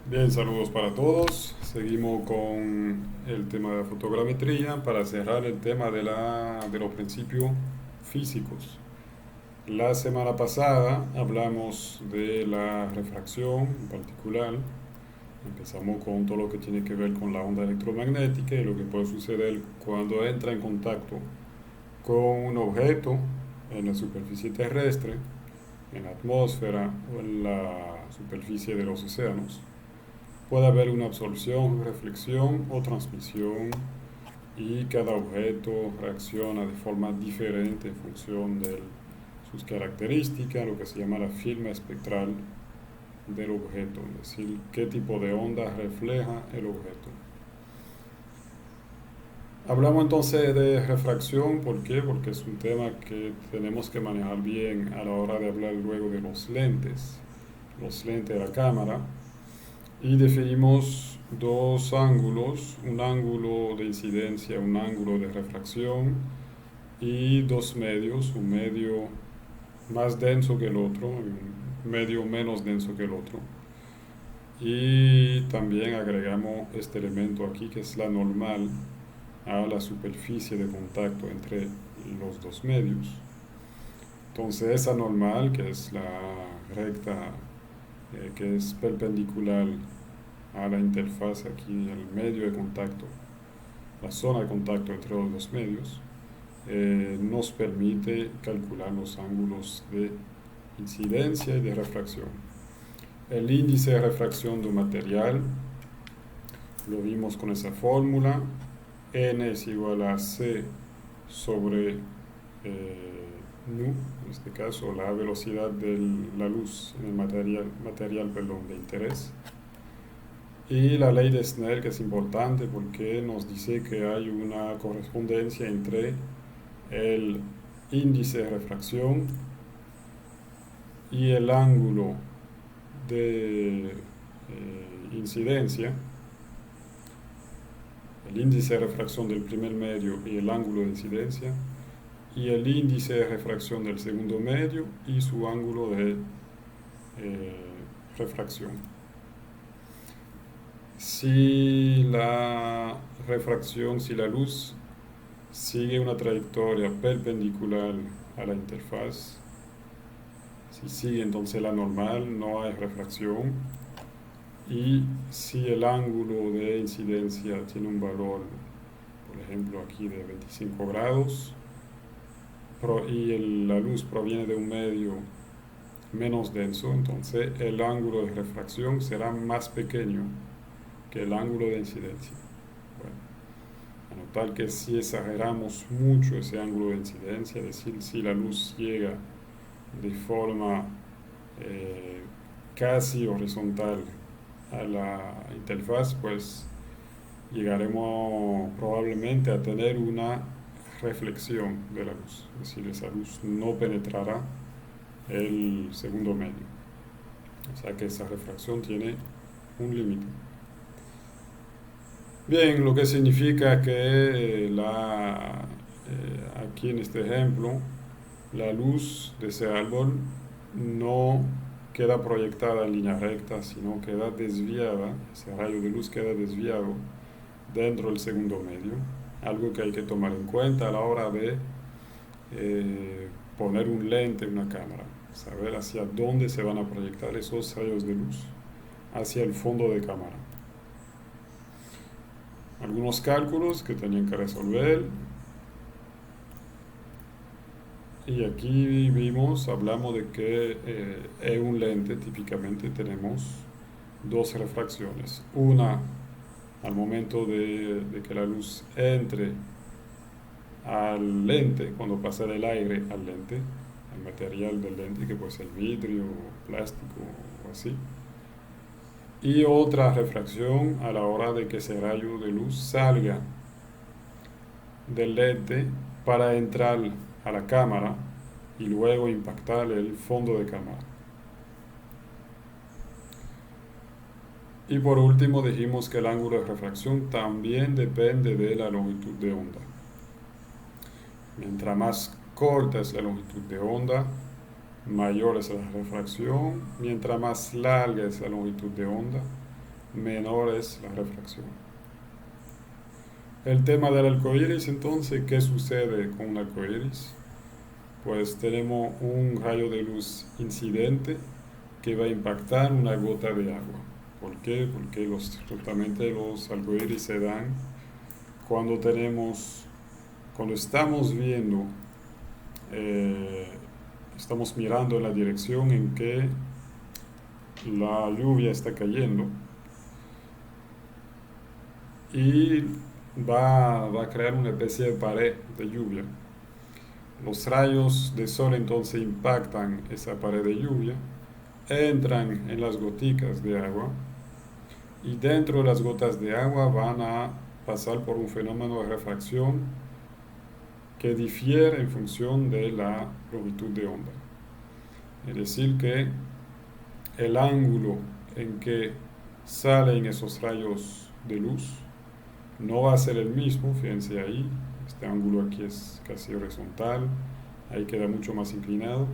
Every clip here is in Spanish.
Bien, saludos para todos. Seguimos con el tema de la fotogrametría para cerrar el tema de los principios físicos. La semana pasada hablamos de la refracción en particular. Empezamos con todo lo que tiene que ver con la onda electromagnética y lo que puede suceder cuando entra en contacto con un objeto en la superficie terrestre, en la atmósfera o en la superficie de los océanos. Puede haber una absorción, reflexión o transmisión y cada objeto reacciona de forma diferente en función de sus características, lo que se llama la firma espectral del objeto, es decir, qué tipo de onda refleja el objeto. Hablamos entonces de refracción, ¿por qué? Porque es un tema que tenemos que manejar bien a la hora de hablar luego de los lentes de la cámara. Y definimos dos ángulos, un ángulo de incidencia, un ángulo de refracción y dos medios, un medio más denso que el otro y un medio menos denso que el otro. Y también agregamos este elemento aquí que es la normal a la superficie de contacto entre los dos medios. Entonces esa normal, que es la recta que es perpendicular a la interfaz aquí, el medio de contacto, la zona de contacto entre los dos medios, nos permite calcular los ángulos de incidencia y de refracción. El índice de refracción de un material lo vimos con esa fórmula, n es igual a c sobre nu, en este caso la velocidad de la luz en el material de interés. Y la ley de Snell, que es importante porque nos dice que hay una correspondencia entre el índice de refracción y el ángulo de incidencia, el índice de refracción del primer medio y el ángulo de incidencia, y el índice de refracción del segundo medio y su ángulo de refracción. Si la refracción, si la luz sigue una trayectoria perpendicular a la interfaz, si sigue entonces la normal, no hay refracción. Y si el ángulo de incidencia tiene un valor, por ejemplo aquí de 25 grados, y la luz proviene de un medio menos denso, entonces el ángulo de refracción será más pequeño que el ángulo de incidencia. Bueno, anotar que si exageramos mucho ese ángulo de incidencia, es decir, si la luz llega de forma eh, casi horizontal a la interfaz, pues llegaremos probablemente a tener una reflexión de la luz, es decir, esa luz no penetrará el segundo medio, o sea que esa refracción tiene un límite. Bien, lo que significa que aquí en este ejemplo, la luz de ese árbol no queda proyectada en línea recta, sino queda desviada, ese rayo de luz queda desviado dentro del segundo medio, algo que hay que tomar en cuenta a la hora de poner un lente en una cámara, saber hacia dónde se van a proyectar esos rayos de luz, hacia el fondo de cámara. Algunos cálculos que tenían que resolver. Y aquí hablamos de que en un lente típicamente tenemos dos refracciones. Una al momento de que la luz entre al lente, cuando pasa del aire al lente, al material del lente, que puede ser vidrio, plástico o así. Y otra refracción a la hora de que ese rayo de luz salga del lente para entrar a la cámara y luego impactar el fondo de cámara. Y por último dijimos que el ángulo de refracción también depende de la longitud de onda. Mientras más corta es la longitud de onda, mayor es la refracción. Mientras más larga es la longitud de onda, menor es la refracción. El tema del arco iris, entonces, ¿qué sucede con un arco iris? Pues tenemos un rayo de luz incidente que va a impactar una gota de agua. ¿Por qué? Porque justamente los arcoíris se dan cuando cuando estamos viendo, eh, estamos mirando en la dirección en que la lluvia está cayendo y va a crear una especie de pared de lluvia. Los rayos de sol entonces impactan esa pared de lluvia, entran en las goticas de agua y dentro de las gotas de agua van a pasar por un fenómeno de refracción que difiere en función de la longitud de onda. Es decir, que el ángulo en que salen esos rayos de luz no va a ser el mismo, fíjense ahí, este ángulo aquí es casi horizontal, ahí queda mucho más inclinado,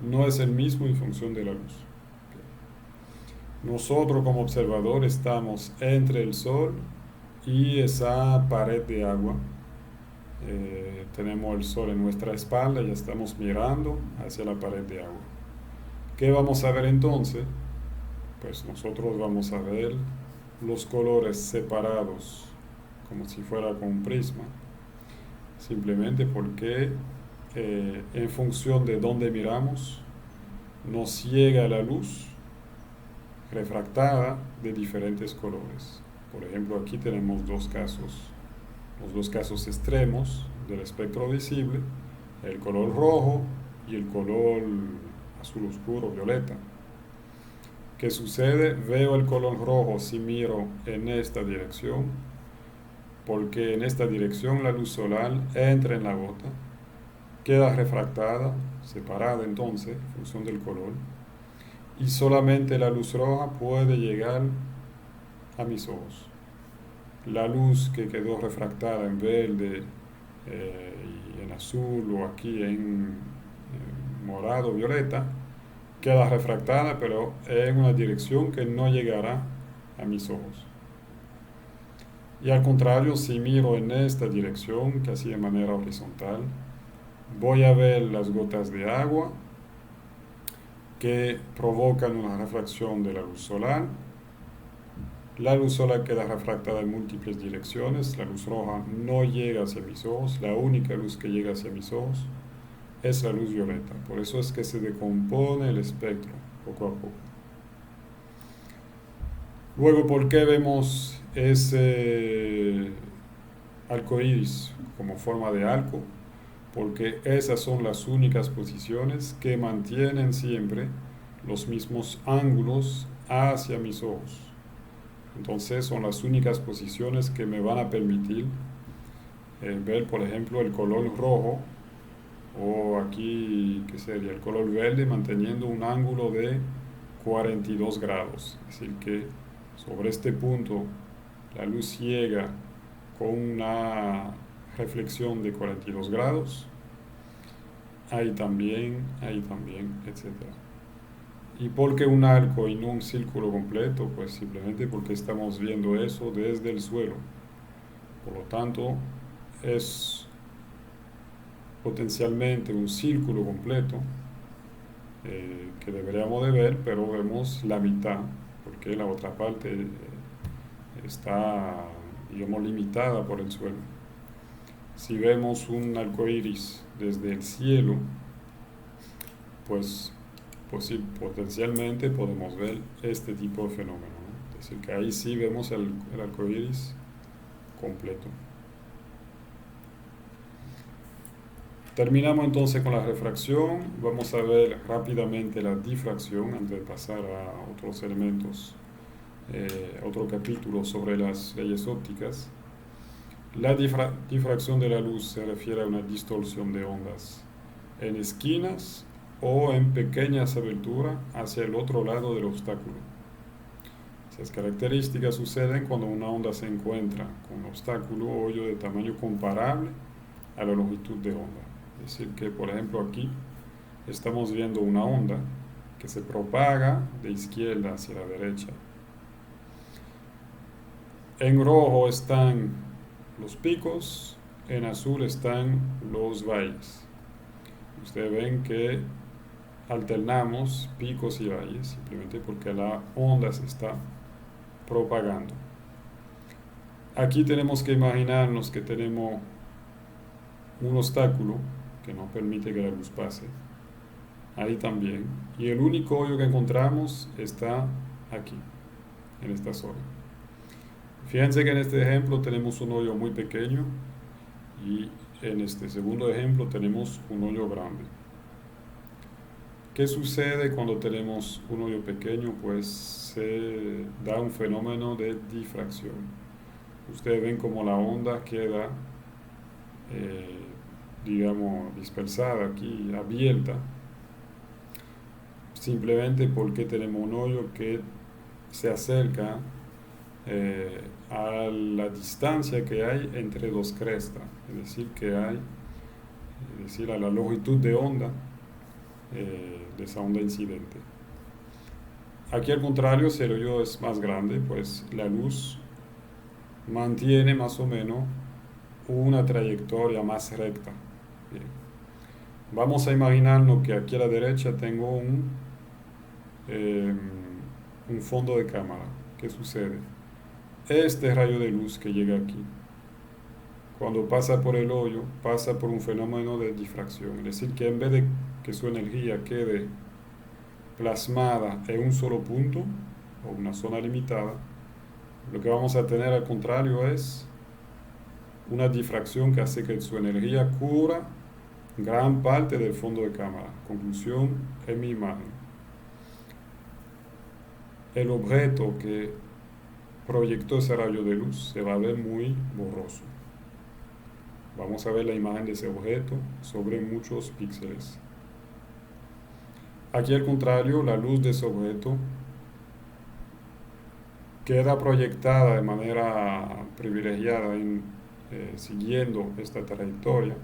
no es el mismo en función de la luz. Nosotros como observador estamos entre el sol y esa pared de agua. Tenemos el sol en nuestra espalda y estamos mirando hacia la pared de agua. ¿Qué vamos a ver entonces? Pues nosotros vamos a ver los colores separados como si fuera con un prisma, simplemente porque en función de dónde miramos nos llega la luz refractada de diferentes colores. Por ejemplo, aquí tenemos los dos casos extremos del espectro visible, el color rojo y el color azul oscuro, violeta. ¿Qué sucede? Veo el color rojo si miro en esta dirección, porque en esta dirección la luz solar entra en la gota, queda refractada, separada entonces, en función del color, y solamente la luz roja puede llegar a mis ojos. La luz que quedó refractada en verde y en azul o aquí en morado, violeta, queda refractada pero en una dirección que no llegará a mis ojos. Y al contrario, si miro en esta dirección, casi de manera horizontal, voy a ver las gotas de agua que provocan una refracción de la luz solar. La luz solar queda refractada en múltiples direcciones, la luz roja no llega hacia mis ojos, la única luz que llega hacia mis ojos es la luz violeta. Por eso es que se decompone el espectro poco a poco. Luego, ¿por qué vemos ese arco iris como forma de arco? Porque esas son las únicas posiciones que mantienen siempre los mismos ángulos hacia mis ojos. Entonces son las únicas posiciones que me van a permitir ver, por ejemplo, el color rojo o aquí, ¿qué sería? El color verde manteniendo un ángulo de 42 grados. Es decir, que sobre este punto la luz llega con una reflexión de 42 grados. Ahí también, etc. ¿Y por qué un arco y no un círculo completo? Pues simplemente porque estamos viendo eso desde el suelo. Por lo tanto, es potencialmente un círculo completo que deberíamos de ver, pero vemos la mitad, porque la otra parte está, digamos, limitada por el suelo. Si vemos un arco iris desde el cielo, pues potencialmente podemos ver este tipo de fenómeno, ¿no? Es decir, que ahí sí vemos el arco iris completo. Terminamos entonces con la refracción. Vamos a ver rápidamente la difracción antes de pasar a otros elementos, otro capítulo sobre las leyes ópticas. La difracción de la luz se refiere a una distorsión de ondas en esquinas o en pequeñas aberturas hacia el otro lado del obstáculo. Esas características suceden cuando una onda se encuentra con un obstáculo o hoyo de tamaño comparable a la longitud de onda. Es decir, que por ejemplo aquí estamos viendo una onda que se propaga de izquierda hacia la derecha. En rojo están los picos, en azul están los valles. Ustedes ven que alternamos picos y valles simplemente porque la onda se está propagando. Aquí tenemos que imaginarnos que tenemos un obstáculo que no permite que la luz pase. Ahí también. Y el único hoyo que encontramos está aquí, en esta zona. Fíjense que en este ejemplo tenemos un hoyo muy pequeño y en este segundo ejemplo tenemos un hoyo grande. ¿Qué sucede cuando tenemos un hoyo pequeño? Pues se da un fenómeno de difracción. Ustedes ven como la onda queda, digamos, dispersada aquí, abierta, simplemente porque tenemos un hoyo que se acerca a la distancia que hay entre dos crestas, es decir, a la longitud de onda de esa onda incidente. Aquí al contrario, si el hoyo es más grande, pues la luz mantiene más o menos una trayectoria más recta. Bien. Vamos a imaginarnos que aquí a la derecha tengo eh, un fondo de cámara. ¿Qué sucede? Este rayo de luz que llega aquí, cuando pasa por el hoyo, pasa por un fenómeno de difracción. Es decir, que en vez de que su energía quede plasmada en un solo punto o una zona limitada, lo que vamos a tener al contrario es una difracción que hace que su energía cubra gran parte del fondo de cámara. Conclusión en mi imagen. El objeto que proyectó ese rayo de luz se va a ver muy borroso. Vamos a ver la imagen de ese objeto sobre muchos píxeles. Aquí al contrario, la luz de ese objeto queda proyectada de manera privilegiada siguiendo esta trayectoria.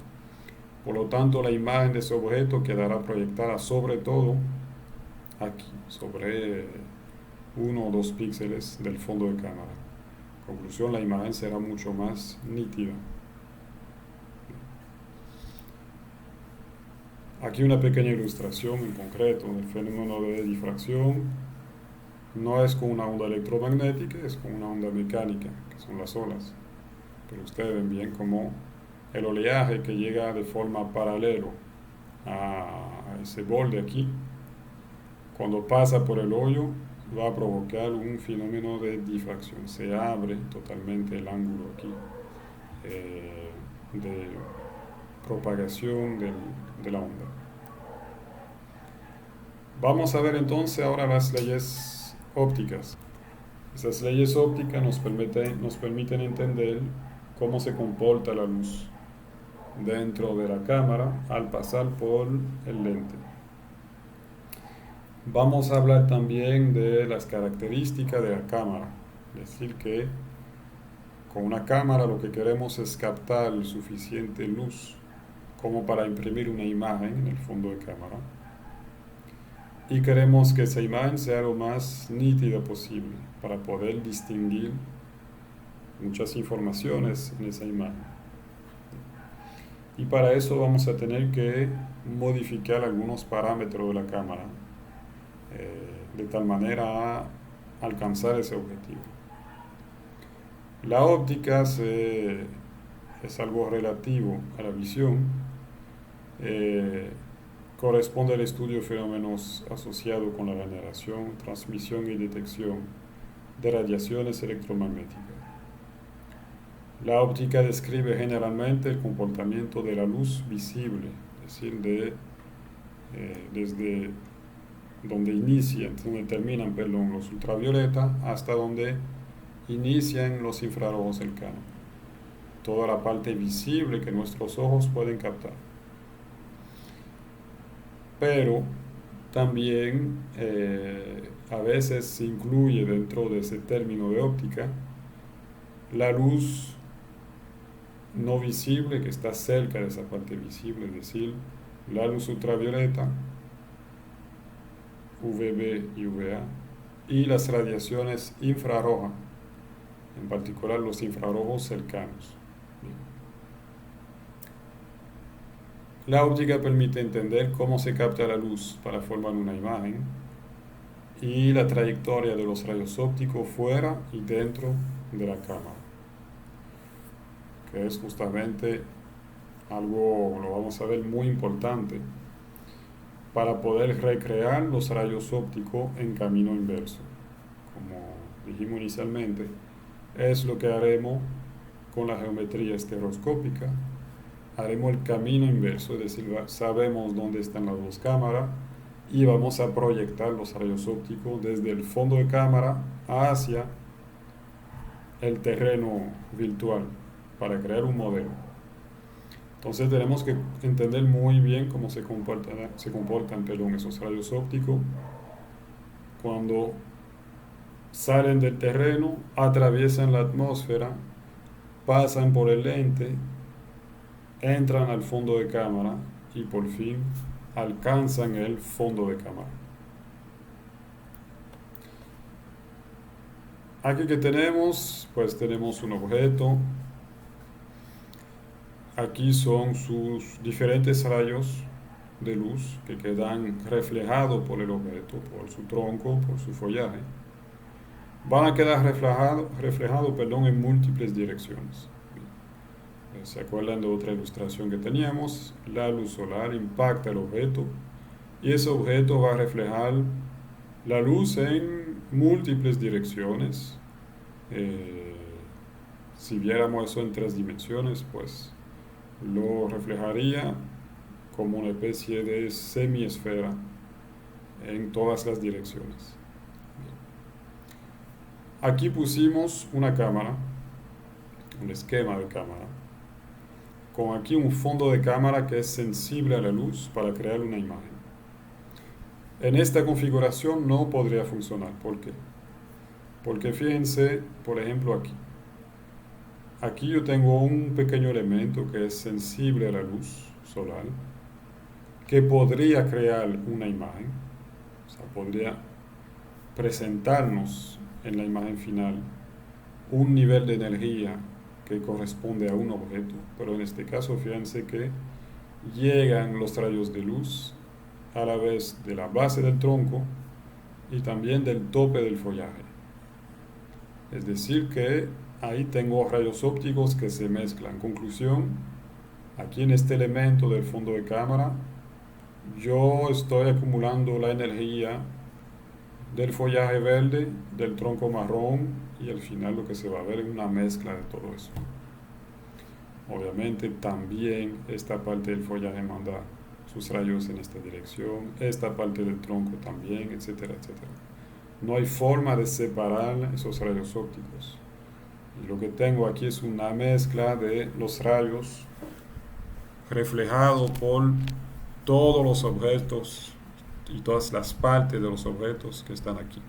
Por lo tanto, la imagen de ese objeto quedará proyectada sobre todo aquí, sobre 1 o 2 píxeles del fondo de cámara. Conclusión, la imagen será mucho más nítida. Aquí una pequeña ilustración en concreto del fenómeno de difracción. No es con una onda electromagnética, es con una onda mecánica, que son las olas. Pero ustedes ven bien cómo el oleaje que llega de forma paralela a ese borde aquí, cuando pasa por el hoyo, va a provocar un fenómeno de difracción. Se abre totalmente el ángulo aquí de propagación de la onda. Vamos a ver entonces ahora las leyes ópticas. Esas leyes ópticas nos permiten entender cómo se comporta la luz dentro de la cámara al pasar por el lente. Vamos a hablar también de las características de la cámara, es decir que con una cámara lo que queremos es captar suficiente luz como para imprimir una imagen en el fondo de cámara y queremos que esa imagen sea lo más nítida posible para poder distinguir muchas informaciones en esa imagen. Y para eso vamos a tener que modificar algunos parámetros de la cámara de tal manera a alcanzar ese objetivo. La óptica es algo relativo a la visión. Corresponde al estudio de fenómenos asociados con la generación, transmisión y detección de radiaciones electromagnéticas. La óptica describe generalmente el comportamiento de la luz visible, es decir, desde donde terminan, perdón, los ultravioletas hasta donde inician los infrarrojos cercanos. Toda la parte visible que nuestros ojos pueden captar. Pero también a veces se incluye dentro de ese término de óptica la luz no visible que está cerca de esa parte visible, es decir, la luz ultravioleta, UVB y UVA, y las radiaciones infrarrojas, en particular los infrarrojos cercanos. La óptica permite entender cómo se capta la luz para formar una imagen y la trayectoria de los rayos ópticos fuera y dentro de la cámara, que es justamente algo, lo vamos a ver, muy importante para poder recrear los rayos ópticos en camino inverso. Como dijimos inicialmente, es lo que haremos con la geometría estereoscópica. Haremos el camino inverso, es decir, sabemos dónde están las dos cámaras y vamos a proyectar los rayos ópticos desde el fondo de cámara hacia el terreno virtual para crear un modelo. Entonces tenemos que entender muy bien cómo se comportan esos rayos ópticos cuando salen del terreno, atraviesan la atmósfera, pasan por el lente, entran al fondo de cámara y por fin alcanzan el fondo de cámara. Aquí que tenemos, pues tenemos un objeto. Aquí son sus diferentes rayos de luz que quedan reflejados por el objeto, por su tronco, por su follaje. Van a quedar reflejados en múltiples direcciones. ¿Se acuerdan de otra ilustración que teníamos? La luz solar impacta el objeto y ese objeto va a reflejar la luz en múltiples direcciones. Si viéramos eso en 3 dimensiones, pues lo reflejaría como una especie de semiesfera en todas las direcciones. Aquí pusimos una cámara, un esquema de cámara, con aquí un fondo de cámara que es sensible a la luz para crear una imagen. En esta configuración no podría funcionar. ¿Por qué? Porque fíjense, por ejemplo, aquí. Aquí yo tengo un pequeño elemento que es sensible a la luz solar, que podría crear una imagen, o sea, podría presentarnos en la imagen final un nivel de energía que corresponde a un objeto, pero en este caso fíjense que llegan los rayos de luz a la vez de la base del tronco y también del tope del follaje. Es decir que ahí tengo rayos ópticos que se mezclan. Conclusión, aquí en este elemento del fondo de cámara yo estoy acumulando la energía del follaje verde, del tronco marrón y al final lo que se va a ver es una mezcla de todo eso. Obviamente también esta parte del follaje manda sus rayos en esta dirección, esta parte del tronco también, etcétera, etcétera. No hay forma de separar esos rayos ópticos. Y lo que tengo aquí es una mezcla de los rayos reflejados por todos los objetos y todas las partes de los objetos que están aquí.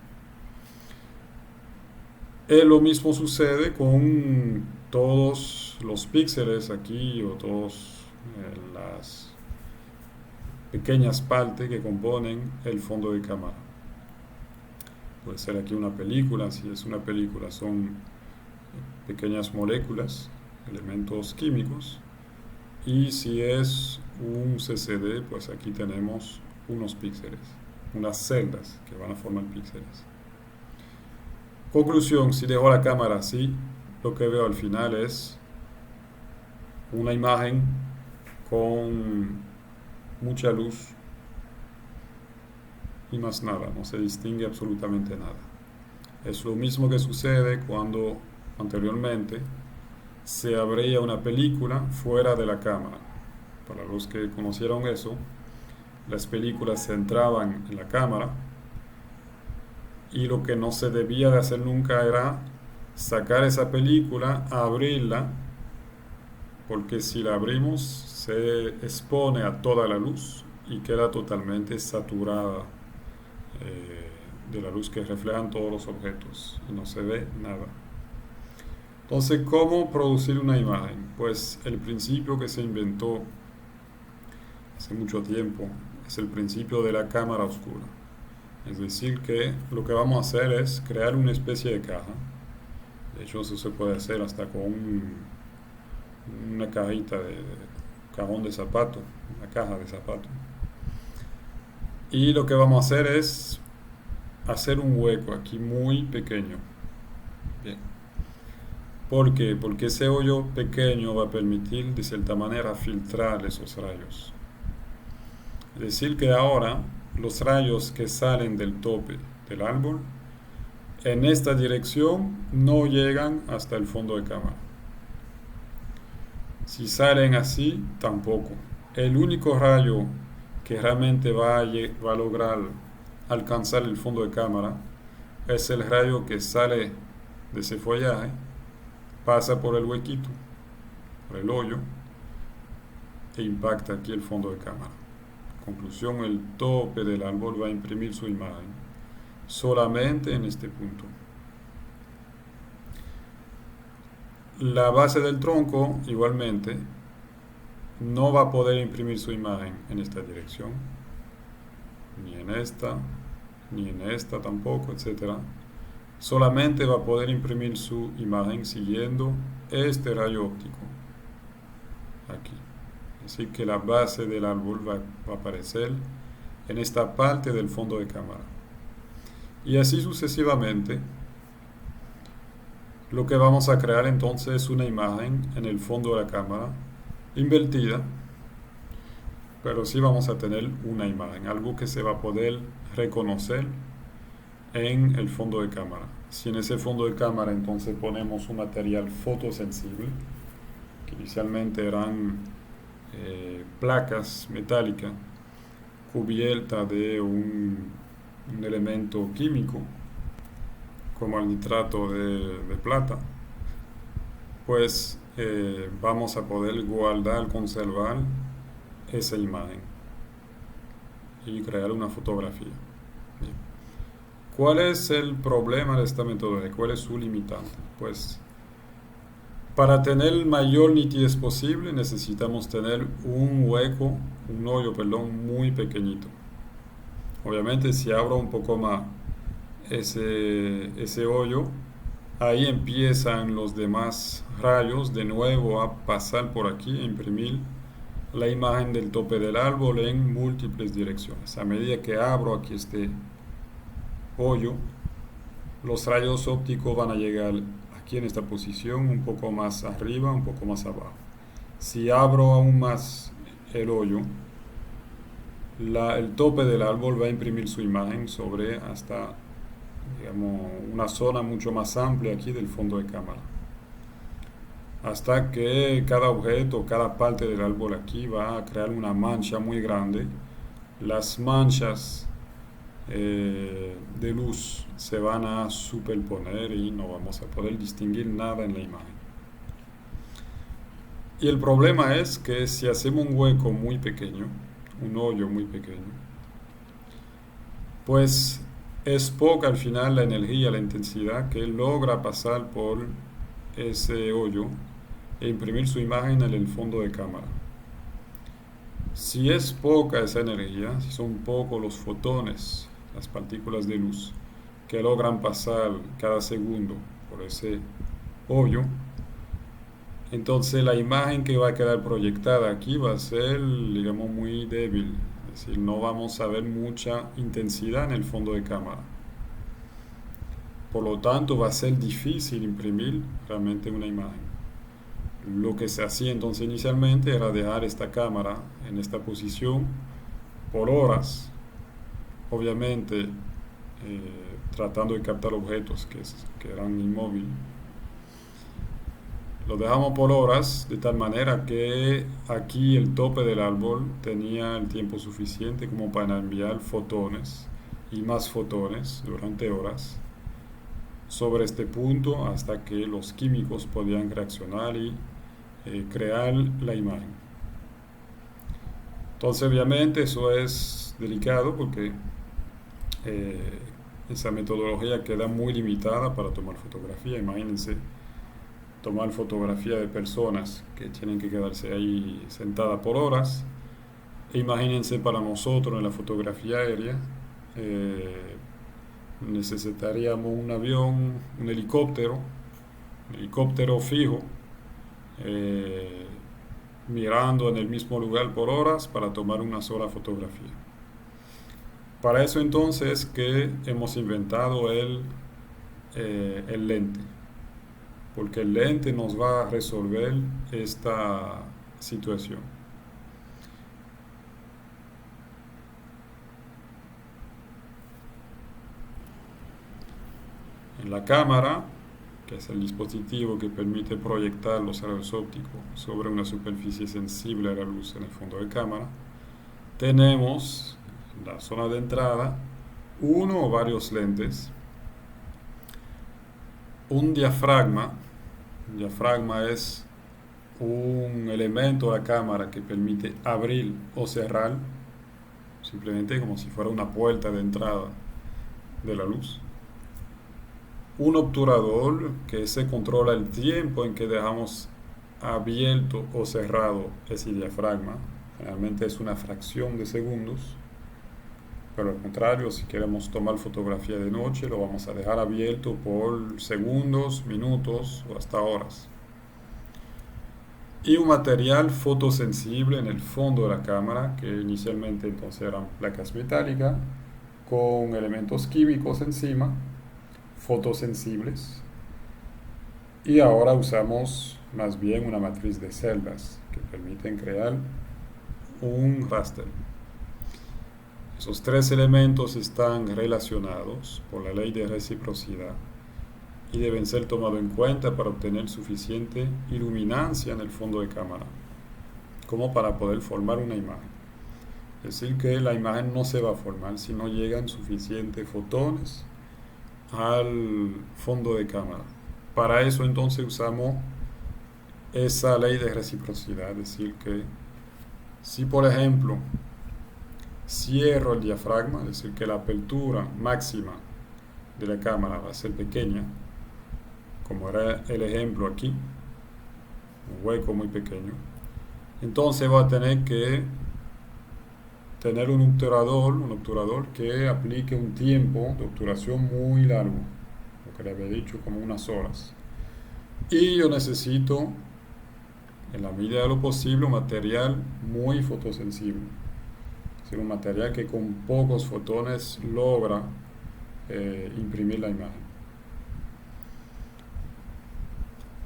Lo mismo sucede con todos los píxeles aquí o todas las pequeñas partes que componen el fondo de cámara. Puede ser aquí una película, si es una película son pequeñas moléculas, elementos químicos, y si es un CCD, pues aquí tenemos unos píxeles, unas celdas que van a formar píxeles. Conclusión, si dejo la cámara así, lo que veo al final es una imagen con mucha luz y más nada, no se distingue absolutamente nada. Es lo mismo que sucede cuando anteriormente se abría una película fuera de la cámara. Para los que conocieron eso, las películas se entraban en la cámara y lo que no se debía de hacer nunca era sacar esa película, abrirla, porque si la abrimos se expone a toda la luz y queda totalmente saturada de la luz que reflejan todos los objetos y no se ve nada. Entonces, ¿cómo producir una imagen? Pues el principio que se inventó hace mucho tiempo es el principio de la cámara oscura. Es decir, que lo que vamos a hacer es crear una especie de caja De hecho, eso se puede hacer hasta con una cajita de cajón de zapato, una caja de zapato. Y lo que vamos a hacer es hacer un hueco aquí muy pequeño. Bien. ¿Por qué? Porque ese hoyo pequeño va a permitir, de cierta manera, filtrar esos rayos. Es decir, que ahora los rayos que salen del tope del árbol en esta dirección no llegan hasta el fondo de cámara. Si salen así, tampoco. El único rayo que realmente va a lograr alcanzar el fondo de cámara es el rayo que sale de ese follaje, pasa por el huequito, por el hoyo, e impacta aquí el fondo de cámara. Conclusión, el tope del árbol va a imprimir su imagen solamente en este punto. La base del tronco, igualmente, no va a poder imprimir su imagen en esta dirección, ni en esta tampoco, etcétera. Solamente va a poder imprimir su imagen siguiendo este rayo óptico aquí. Así que la base del árbol va a aparecer en esta parte del fondo de cámara. Y así sucesivamente, lo que vamos a crear entonces es una imagen en el fondo de la cámara invertida, pero sí vamos a tener una imagen, algo que se va a poder reconocer en el fondo de cámara. Si en ese fondo de cámara entonces ponemos un material fotosensible, que inicialmente eran placas metálicas cubiertas de un elemento químico como el nitrato de plata, pues vamos a poder guardar, conservar esa imagen y crear una fotografía. Bien. ¿Cuál es el problema de esta metodología? ¿Cuál es su limitante? Pues para tener el mayor nitidez posible necesitamos tener un hoyo, muy pequeñito. Obviamente si abro un poco más ese hoyo, ahí empiezan los demás rayos de nuevo a pasar por aquí, a imprimir la imagen del tope del árbol en múltiples direcciones. A medida que abro aquí este hoyo, los rayos ópticos van a llegar aquí en esta posición, un poco más arriba, un poco más abajo. Si abro aún más el hoyo, el tope del árbol va a imprimir su imagen sobre hasta, digamos, una zona mucho más amplia aquí del fondo de cámara, hasta que cada objeto, cada parte del árbol aquí va a crear una mancha muy grande. Las manchas de luz se van a superponer y no vamos a poder distinguir nada en la imagen. Y el problema es que si hacemos un hueco muy pequeño, un hoyo muy pequeño, pues es poca al final la energía, la intensidad que logra pasar por ese hoyo e imprimir su imagen en el fondo de cámara. Si es poca esa energía, si son pocos los fotones, las partículas de luz que logran pasar cada segundo por ese hoyo, entonces la imagen que va a quedar proyectada aquí va a ser, digamos, muy débil. Es decir, no vamos a ver mucha intensidad en el fondo de cámara. Por lo tanto, va a ser difícil imprimir realmente una imagen. Lo que se hacía entonces inicialmente era dejar esta cámara en esta posición por horas, obviamente tratando de captar objetos que eran inmóviles. Lo dejamos por horas de tal manera que aquí el tope del árbol tenía el tiempo suficiente como para enviar fotones y más fotones durante horas sobre este punto hasta que los químicos podían reaccionar y crear la imagen. Entonces obviamente eso es delicado porque esa metodología queda muy limitada para tomar fotografía. Imagínense tomar fotografía de personas que tienen que quedarse ahí sentadas por horas. Imagínense para nosotros en la fotografía aérea, necesitaríamos un avión, un helicóptero, helicóptero fijo, eh, mirando en el mismo lugar por horas para tomar una sola fotografía. Para eso entonces que hemos inventado el lente, porque el lente nos va a resolver esta situación. En la cámara, que es el dispositivo que permite proyectar los rayos ópticos sobre una superficie sensible a la luz en el fondo de cámara, tenemos en la zona de entrada uno o varios lentes, un diafragma. Un diafragma es un elemento de la cámara que permite abrir o cerrar, simplemente como si fuera una puerta de entrada de la luz. Un obturador, que se controla el tiempo en que dejamos abierto o cerrado ese diafragma. Generalmente es una fracción de segundos, pero al contrario, si queremos tomar fotografía de noche, lo vamos a dejar abierto por segundos, minutos o hasta horas. Y un material fotosensible en el fondo de la cámara, que inicialmente entonces eran placas metálicas con elementos químicos encima, fotosensibles, y ahora usamos más bien una matriz de celdas que permiten crear un raster. Esos tres elementos están relacionados por la ley de reciprocidad y deben ser tomados en cuenta para obtener suficiente iluminancia en el fondo de cámara como para poder formar una imagen. Es decir, que la imagen no se va a formar si no llegan suficientes fotones al fondo de cámara. Para eso entonces usamos esa ley de reciprocidad, es decir, que si por ejemplo cierro el diafragma, es decir, que la apertura máxima de la cámara va a ser pequeña, como era el ejemplo aquí, un hueco muy pequeño, entonces va a tener que tener un obturador que aplique un tiempo de obturación muy largo, lo que le había dicho, como unas horas. Y yo necesito, en la medida de lo posible, un material muy fotosensible, es decir, un material que con pocos fotones logra imprimir la imagen.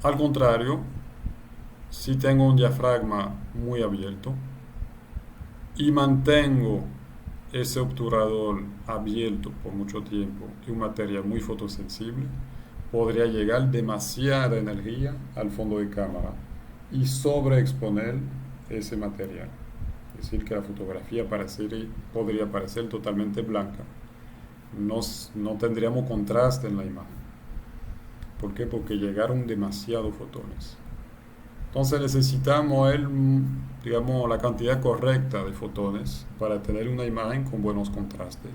Al contrario, si tengo un diafragma muy abierto y mantengo ese obturador abierto por mucho tiempo y un material muy fotosensible, podría llegar demasiada energía al fondo de cámara y sobreexponer ese material. Es decir, que la fotografía podría parecer totalmente blanca. No tendríamos contraste en la imagen. ¿Por qué? Porque llegaron demasiados fotones. Entonces necesitamos digamos, la cantidad correcta de fotones para tener una imagen con buenos contrastes.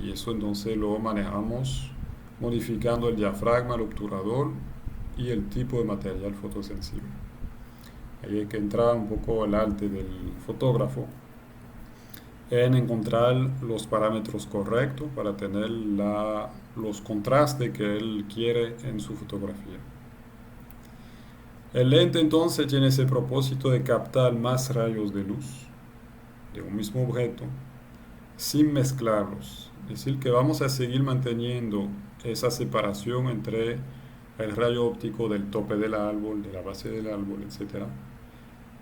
Y eso entonces lo manejamos modificando el diafragma, el obturador y el tipo de material fotosensible. Ahí hay que entrar un poco el arte del fotógrafo en encontrar los parámetros correctos para tener los contrastes que él quiere en su fotografía. El lente entonces tiene ese propósito de captar más rayos de luz de un mismo objeto sin mezclarlos. Es decir, que vamos a seguir manteniendo esa separación entre el rayo óptico del tope del árbol, de la base del árbol, etc.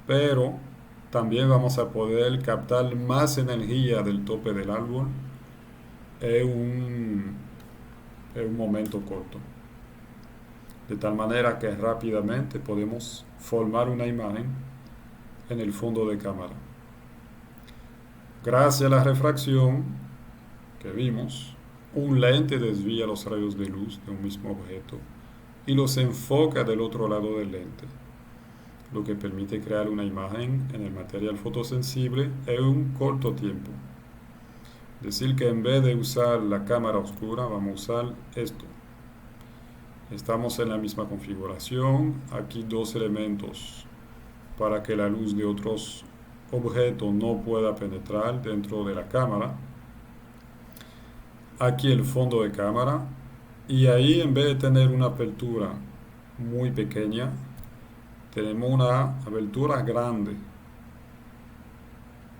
Pero también vamos a poder captar más energía del tope del árbol en un momento corto. De tal manera que rápidamente podemos formar una imagen en el fondo de cámara. Gracias a la refracción que vimos, un lente desvía los rayos de luz de un mismo objeto y los enfoca del otro lado del lente, lo que permite crear una imagen en el material fotosensible en un corto tiempo. Es decir, que en vez de usar la cámara oscura, vamos a usar esto. Estamos en la misma configuración, aquí dos elementos para que la luz de otros objetos no pueda penetrar dentro de la cámara. Aquí el fondo de cámara, y ahí en vez de tener una apertura muy pequeña, tenemos una abertura grande,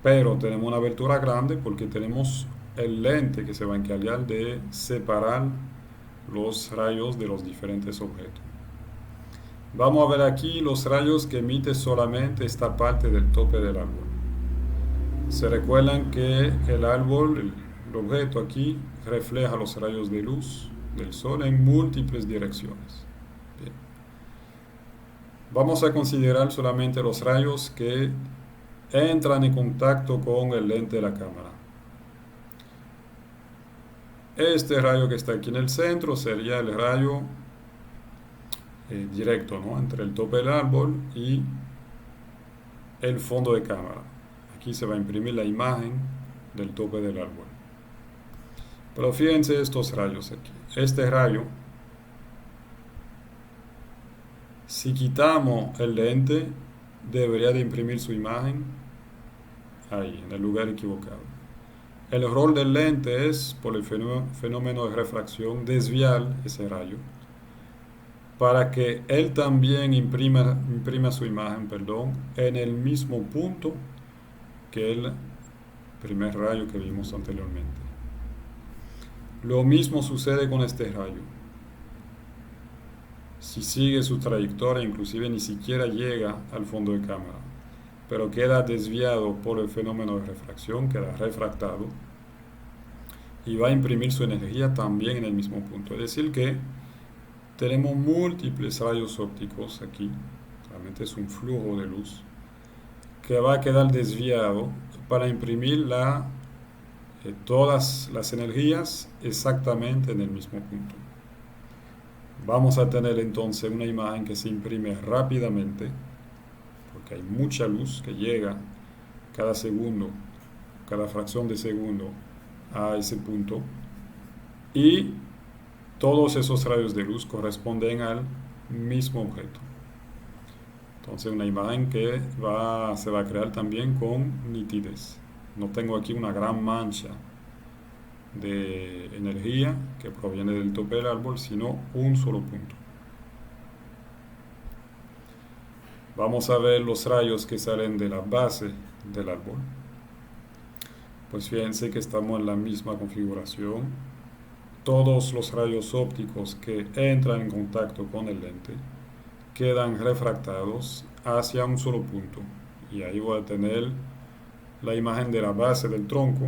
pero tenemos una abertura grande porque tenemos el lente que se va a encargar de separar los rayos de los diferentes objetos. Vamos a ver aquí los rayos que emite solamente esta parte del tope del árbol. Se recuerdan que el árbol, el objeto aquí, refleja los rayos de luz del sol en múltiples direcciones. Bien. Vamos a considerar solamente los rayos que entran en contacto con el lente de la cámara. Este rayo que está aquí en el centro sería el rayo directo, ¿no?, entre el tope del árbol y el fondo de cámara. Aquí se va a imprimir la imagen del tope del árbol. Pero fíjense estos rayos aquí. Este rayo, si quitamos el lente, debería de imprimir su imagen ahí, en el lugar equivocado. El rol del lente es, por el fenómeno de refracción, desviar ese rayo para que él también imprima su imagen, en el mismo punto que el primer rayo que vimos anteriormente. Lo mismo sucede con este rayo. Si sigue su trayectoria, inclusive ni siquiera llega al fondo de cámara, pero queda desviado por el fenómeno de refracción, queda refractado y va a imprimir su energía también en el mismo punto. Es decir que tenemos múltiples rayos ópticos aquí, realmente es un flujo de luz que va a quedar desviado para imprimir todas las energías exactamente en el mismo punto. Vamos a tener entonces una imagen que se imprime rápidamente, porque hay mucha luz que llega cada segundo, cada fracción de segundo a ese punto, y todos esos rayos de luz corresponden al mismo objeto. Entonces una imagen que se va a crear también con nitidez. No tengo aquí una gran mancha de energía que proviene del tope del árbol, sino un solo punto. Vamos a ver los rayos que salen de la base del árbol. Pues fíjense que estamos en la misma configuración. Todos los rayos ópticos que entran en contacto con el lente quedan refractados hacia un solo punto, y ahí voy a tener la imagen de la base del tronco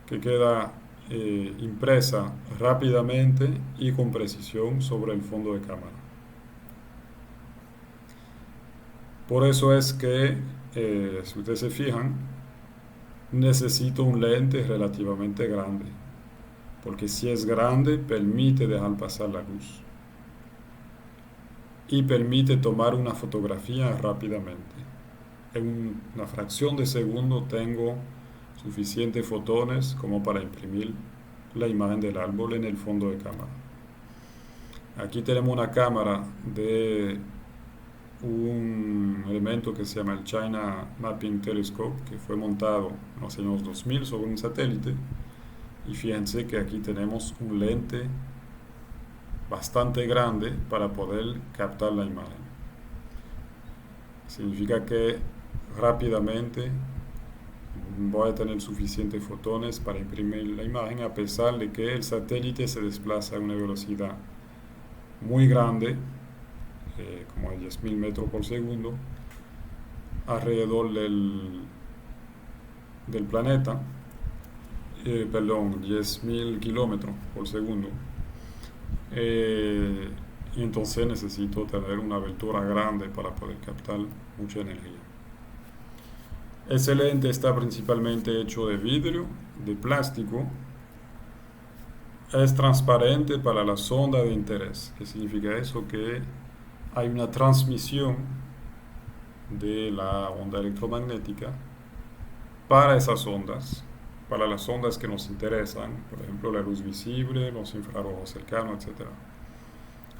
que queda impresa rápidamente y con precisión sobre el fondo de cámara. Por eso es que, si ustedes se fijan, necesito un lente relativamente grande, porque si es grande permite dejar pasar la luz y permite tomar una fotografía rápidamente. En una fracción de segundo tengo suficientes fotones como para imprimir la imagen del árbol en el fondo de cámara. Aquí tenemos una cámara de un elemento que se llama el China Mapping Telescope, que fue montado en los años 2000 sobre un satélite, y fíjense que aquí tenemos un lente bastante grande para poder captar la imagen. Significa que rápidamente voy a tener suficientes fotones para imprimir la imagen, a pesar de que el satélite se desplaza a una velocidad muy grande, como a 10.000 metros por segundo, alrededor del planeta, 10.000 kilómetros por segundo. Y entonces necesito tener una abertura grande para poder captar mucha energía. Ese lente está principalmente hecho de vidrio, de plástico. Es transparente para la sonda de interés. ¿Qué significa eso? Que hay una transmisión de la onda electromagnética para esas ondas, para las ondas que nos interesan, por ejemplo la luz visible, los infrarrojos cercanos, etc.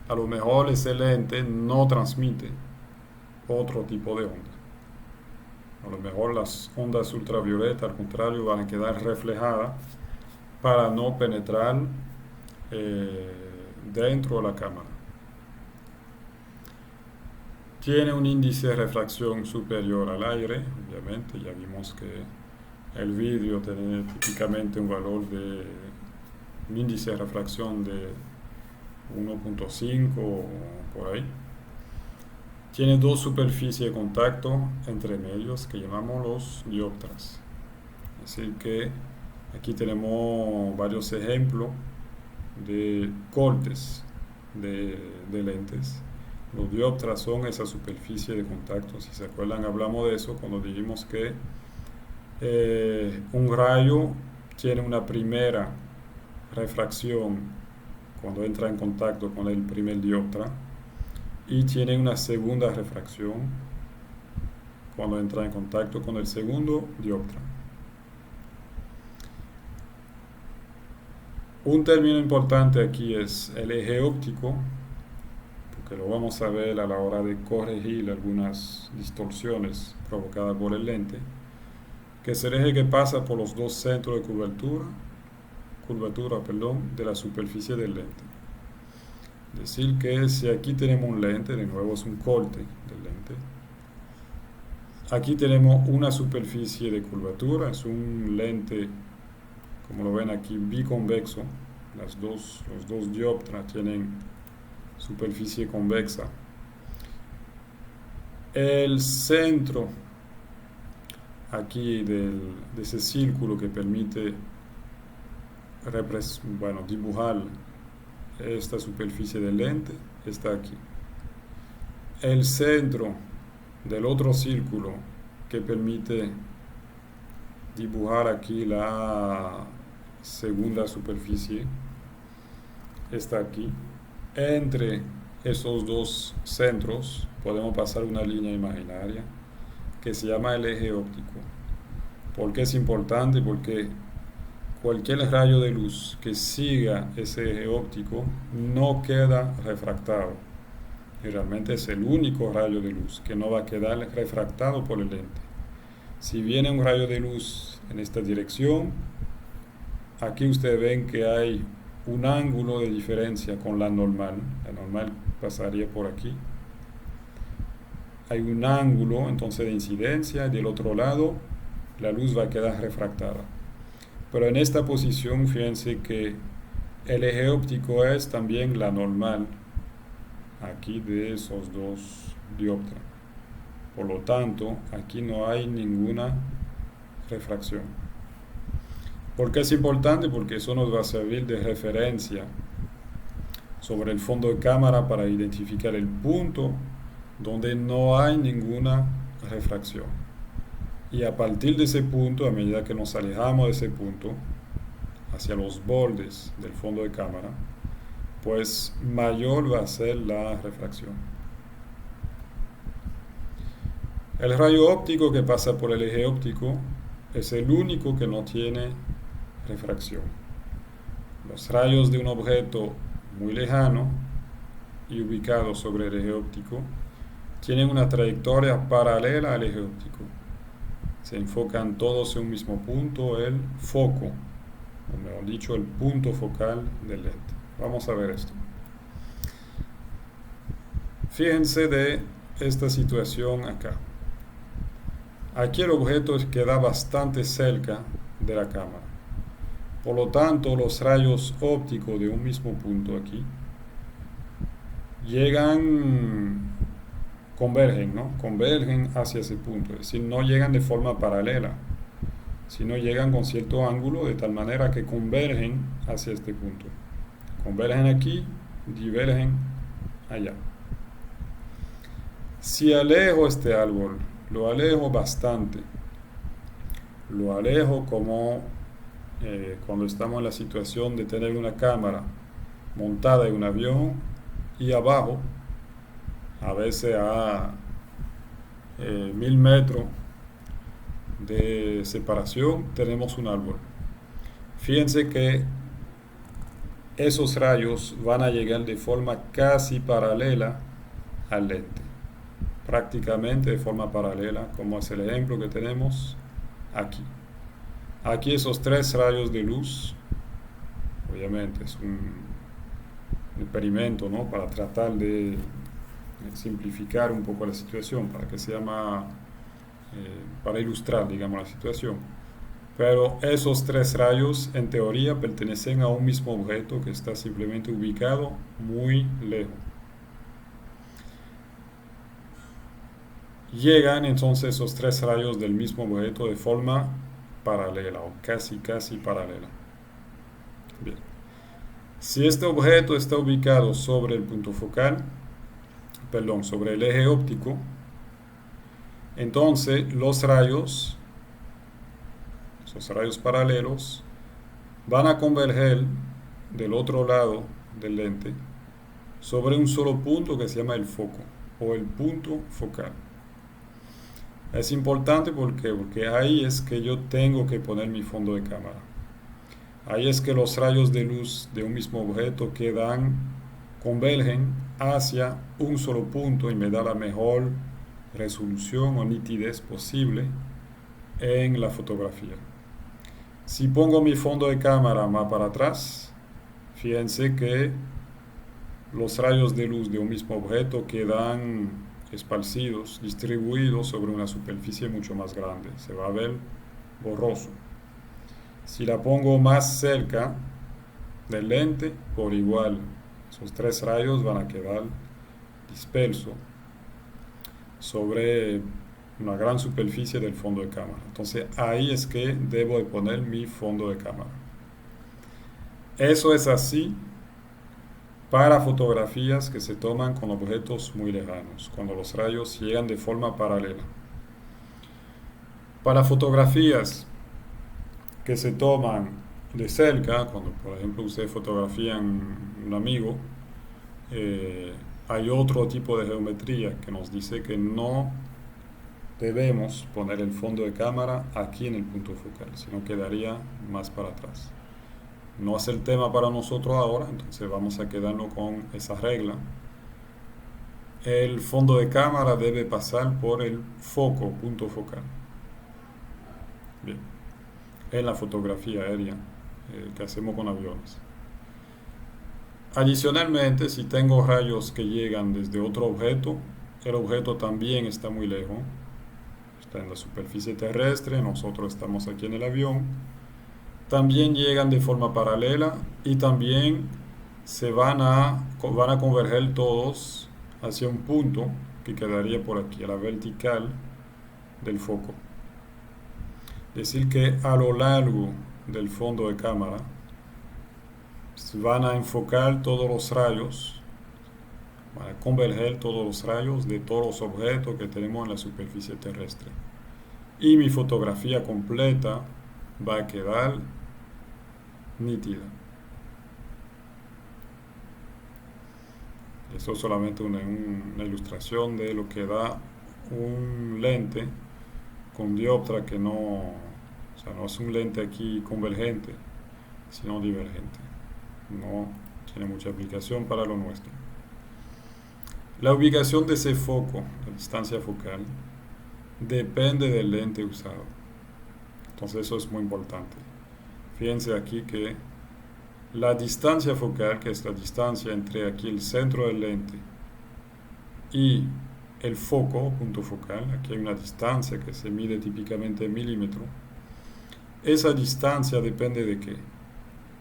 A lo mejor ese lente no transmite otro tipo de onda. A lo mejor las ondas ultravioletas, al contrario, van a quedar reflejadas para no penetrar dentro de la cámara. Tiene un índice de refracción superior al aire, obviamente, ya vimos que el vidrio tiene típicamente un valor de un índice de refracción de 1.5 o por ahí. Tiene dos superficies de contacto entre medios que llamamos los dioptras. Así que aquí tenemos varios ejemplos de cortes de lentes. Los dioptras son esa superficie de contacto. Si se acuerdan, hablamos de eso cuando dijimos que un rayo tiene una primera refracción cuando entra en contacto con el primer dioptra y tiene una segunda refracción cuando entra en contacto con el segundo dioptra. Un término importante aquí es el eje óptico, porque lo vamos a ver a la hora de corregir algunas distorsiones provocadas por el lente, que es el eje que pasa por los dos centros de curvatura de la superficie del lente. Es decir, que si aquí tenemos un lente, de nuevo es un corte del lente, aquí tenemos una superficie de curvatura, es un lente, como lo ven aquí, biconvexo. Los dos dioptras tienen superficie convexa. El centro aquí de ese círculo que permite dibujar esta superficie del lente está aquí. El centro del otro círculo que permite dibujar aquí la segunda superficie está aquí. Entre esos dos centros podemos pasar una línea imaginaria que se llama el eje óptico. ¿Por qué es importante? Porque cualquier rayo de luz que siga ese eje óptico no queda refractado. Y realmente es el único rayo de luz que no va a quedar refractado por el lente. Si viene un rayo de luz en esta dirección, aquí ustedes ven que hay un ángulo de diferencia con la normal. La normal pasaría por aquí. Hay un ángulo entonces de incidencia y del otro lado la luz va a quedar refractada. Pero en esta posición, fíjense que el eje óptico es también la normal aquí de esos dos dioptras. Por lo tanto, aquí no hay ninguna refracción. ¿Por qué es importante? Porque eso nos va a servir de referencia sobre el fondo de cámara para identificar el punto donde no hay ninguna refracción. Y a partir de ese punto, a medida que nos alejamos de ese punto, hacia los bordes del fondo de cámara, pues mayor va a ser la refracción. El rayo óptico que pasa por el eje óptico es el único que no tiene refracción. Los rayos de un objeto muy lejano y ubicado sobre el eje óptico tienen una trayectoria paralela al eje óptico. Se enfocan todos en un mismo punto, el foco, o mejor dicho, el punto focal del lente. Vamos a ver esto. Fíjense de esta situación acá. Aquí el objeto queda bastante cerca de la cámara. Por lo tanto, los rayos ópticos de un mismo punto aquí convergen hacia ese punto, es decir, no llegan de forma paralela, sino llegan con cierto ángulo de tal manera que convergen hacia este punto. Convergen aquí, divergen allá. Si alejo este árbol, lo alejo bastante, lo alejo como cuando estamos en la situación de tener una cámara montada en un avión y abajo, a veces a 1000 metros de separación, tenemos un árbol. Fíjense que esos rayos van a llegar de forma casi paralela al lente, prácticamente de forma paralela, como es el ejemplo que tenemos aquí. Aquí esos tres rayos de luz, obviamente es un experimento, ¿no?, para tratar de simplificar un poco la situación para que sea más, para ilustrar, digamos, la situación. Pero esos tres rayos en teoría pertenecen a un mismo objeto que está simplemente ubicado muy lejos. Llegan entonces esos tres rayos del mismo objeto de forma paralela o casi paralela. Bien. Si este objeto está ubicado sobre el punto focal, perdón, sobre el eje óptico, entonces esos rayos paralelos, van a converger del otro lado del lente sobre un solo punto que se llama el foco o el punto focal. Es importante porque ahí es que yo tengo que poner mi fondo de cámara. Ahí es que los rayos de luz de un mismo objeto convergen hacia un solo punto y me da la mejor resolución o nitidez posible en la fotografía. Si pongo mi fondo de cámara más para atrás, fíjense que los rayos de luz de un mismo objeto quedan esparcidos, distribuidos sobre una superficie mucho más grande. Se va a ver borroso. Si la pongo más cerca del lente, por igual, esos tres rayos van a quedar dispersos sobre una gran superficie del fondo de cámara. Entonces ahí es que debo de poner mi fondo de cámara. Eso es así para fotografías que se toman con objetos muy lejanos, cuando los rayos llegan de forma paralela. Para fotografías que se toman de cerca, cuando por ejemplo ustedes fotografían un amigo, hay otro tipo de geometría que nos dice que no debemos poner el fondo de cámara aquí en el punto focal, sino quedaría más para atrás. No es el tema para nosotros ahora, entonces vamos a quedarnos con esa regla. El fondo de cámara debe pasar por el foco, punto focal. Bien, en la fotografía aérea que hacemos con aviones. Adicionalmente, si tengo rayos que llegan desde otro objeto, el objeto también está muy lejos, está en la superficie terrestre, nosotros estamos aquí en el avión, también llegan de forma paralela y también van a converger todos hacia un punto que quedaría por aquí, a la vertical del foco. Es decir que a lo largo del fondo de cámara van a enfocar todos los rayos, van a converger todos los rayos de todos los objetos que tenemos en la superficie terrestre. Y mi fotografía completa va a quedar nítida. Esto es solamente una ilustración de lo que da un lente con dioptra que no es un lente aquí convergente, sino divergente. No tiene mucha aplicación para lo nuestro. La ubicación de ese foco, la distancia focal, depende del lente usado. Entonces eso es muy importante. Fíjense aquí que la distancia focal, que es la distancia entre aquí el centro del lente y el foco, punto focal, aquí hay una distancia que se mide típicamente en milímetros. Esa distancia depende de qué?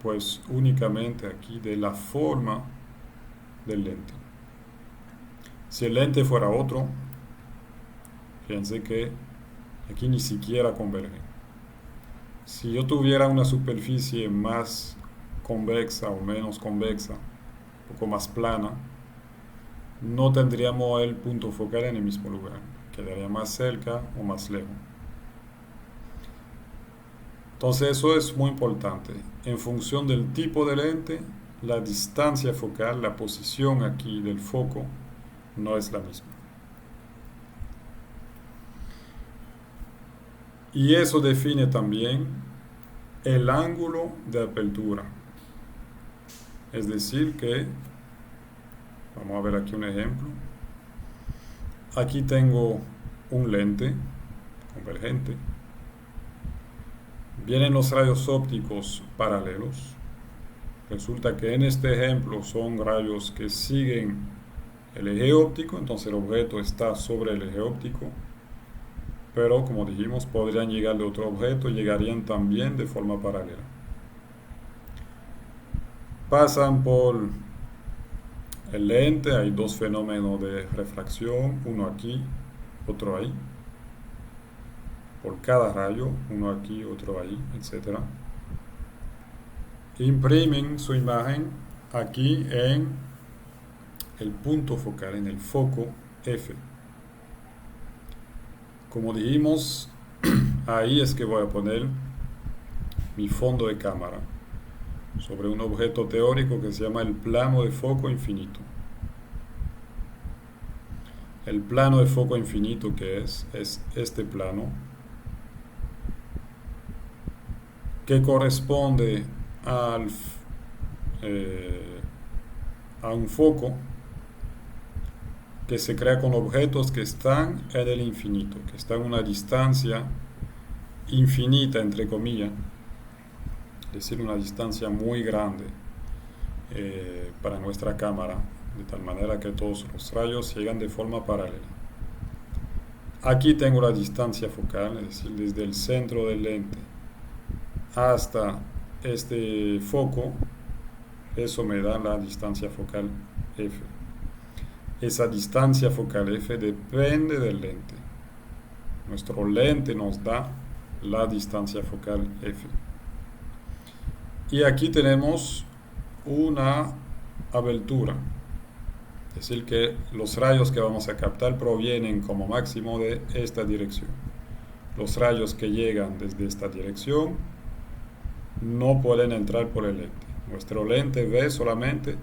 Pues únicamente aquí de la forma del lente. Si el lente fuera otro, fíjense que aquí ni siquiera converge. Si yo tuviera una superficie más convexa o menos convexa, un poco más plana, no tendríamos el punto focal en el mismo lugar, quedaría más cerca o más lejos. Entonces eso es muy importante. En función del tipo de lente, la distancia focal, la posición aquí del foco, no es la misma. Y eso define también el ángulo de apertura. Es decir que, vamos a ver aquí un ejemplo. Aquí tengo un lente convergente. Vienen los rayos ópticos paralelos. Resulta que en este ejemplo son rayos que siguen el eje óptico, entonces el objeto está sobre el eje óptico, pero como dijimos, podrían llegar de otro objeto, llegarían también de forma paralela. Pasan por el lente, hay dos fenómenos de refracción, uno aquí, otro ahí, por cada rayo, uno aquí, otro ahí, etc. Imprimen su imagen aquí en el punto focal, en el foco F. Como dijimos, ahí es que voy a poner mi fondo de cámara sobre un objeto teórico que se llama el plano de foco infinito. El plano de foco infinito que es este plano que corresponde al, a un foco que se crea con objetos que están en el infinito, que están a una distancia infinita, entre comillas, es decir, una distancia muy grande para nuestra cámara, de tal manera que todos los rayos llegan de forma paralela. Aquí tengo la distancia focal, es decir, desde el centro del lente hasta este foco, eso me da la distancia focal F. Esa distancia focal F depende del lente. Nuestro lente nos da la distancia focal F. Y aquí tenemos una abertura, es decir, que los rayos que vamos a captar provienen como máximo de esta dirección. Los rayos que llegan desde esta dirección no pueden entrar por el lente. Nuestro lente ve solamente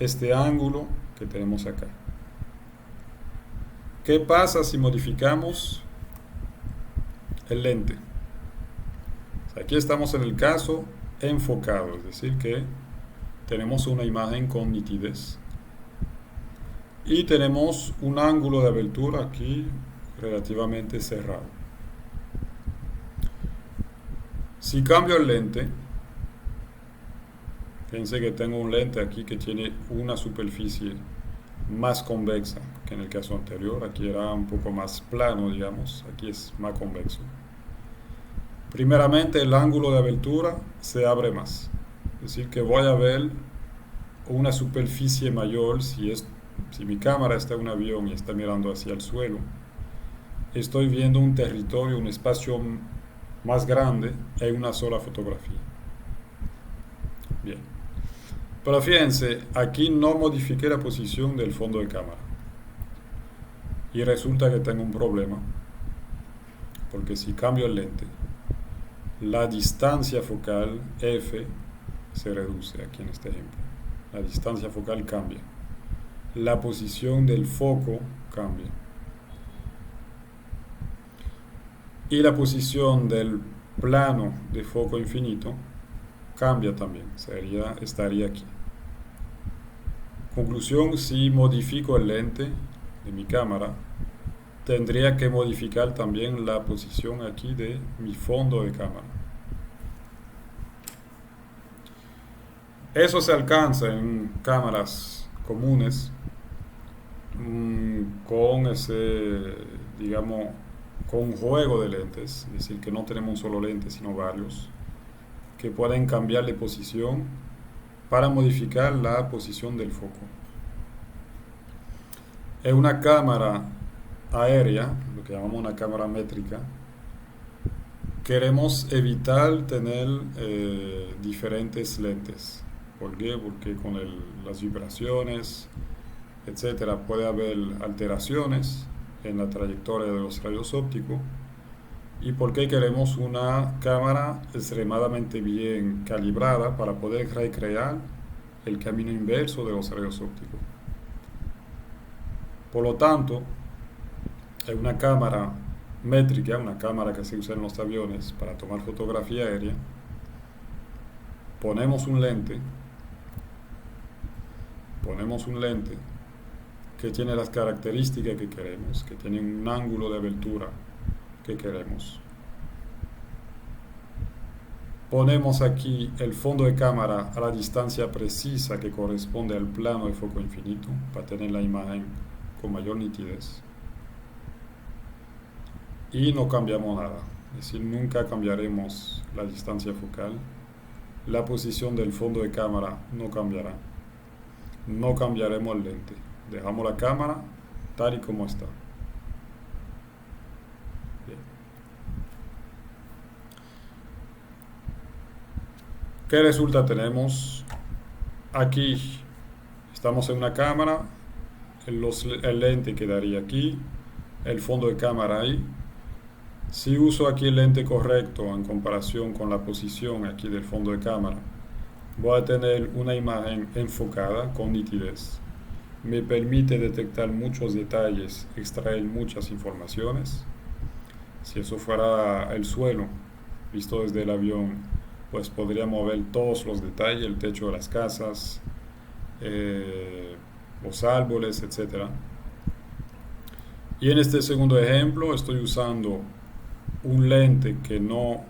este ángulo que tenemos acá. ¿Qué pasa si modificamos el lente? Aquí estamos en el caso enfocado, es decir, que tenemos una imagen con nitidez y tenemos un ángulo de abertura aquí relativamente cerrado. Si cambio el lente, fíjense que tengo un lente aquí que tiene una superficie más convexa que en el caso anterior. Aquí era un poco más plano, digamos, aquí es más convexo. Primeramente el ángulo de abertura se abre más, es decir que voy a ver una superficie mayor si mi cámara está en un avión y está mirando hacia el suelo. Estoy viendo un territorio, un espacio más grande en una sola fotografía. Bien. Pero fíjense, aquí no modifiqué la posición del fondo de cámara. Y resulta que tengo un problema. Porque si cambio el lente, la distancia focal F se reduce aquí en este ejemplo. La distancia focal cambia. La posición del foco cambia. Y la posición del plano de foco infinito cambia también. Estaría aquí. Conclusión, si modifico el lente de mi cámara, tendría que modificar también la posición aquí de mi fondo de cámara. Eso se alcanza en cámaras comunes con ese, digamos, con un juego de lentes, es decir, que no tenemos un solo lente, sino varios, que pueden cambiar de posición para modificar la posición del foco. En una cámara aérea, lo que llamamos una cámara métrica, queremos evitar tener diferentes lentes. ¿Por qué? Porque con las vibraciones, etcétera, puede haber alteraciones en la trayectoria de los rayos ópticos. ¿Y por qué queremos una cámara extremadamente bien calibrada para poder recrear el camino inverso de los rayos ópticos? Por lo tanto, en una cámara métrica, una cámara que se usa en los aviones para tomar fotografía aérea, ponemos un lente que tiene las características que queremos, que tiene un ángulo de abertura que queremos. Ponemos aquí el fondo de cámara a la distancia precisa que corresponde al plano de foco infinito para tener la imagen con mayor nitidez. Y no cambiamos nada, es decir, nunca cambiaremos la distancia focal. La posición del fondo de cámara no cambiará. No cambiaremos el lente. Dejamos la cámara tal y como está. Bien. ¿Qué resulta? Tenemos aquí, estamos en una cámara, el lente quedaría aquí, el fondo de cámara ahí. Si uso aquí el lente correcto en comparación con la posición aquí del fondo de cámara, voy a tener una imagen enfocada con nitidez. Me permite detectar muchos detalles, extraer muchas informaciones. Si eso fuera el suelo, visto desde el avión, pues podríamos ver todos los detalles, el techo de las casas, los árboles, etcétera. Y en este segundo ejemplo estoy usando un lente que no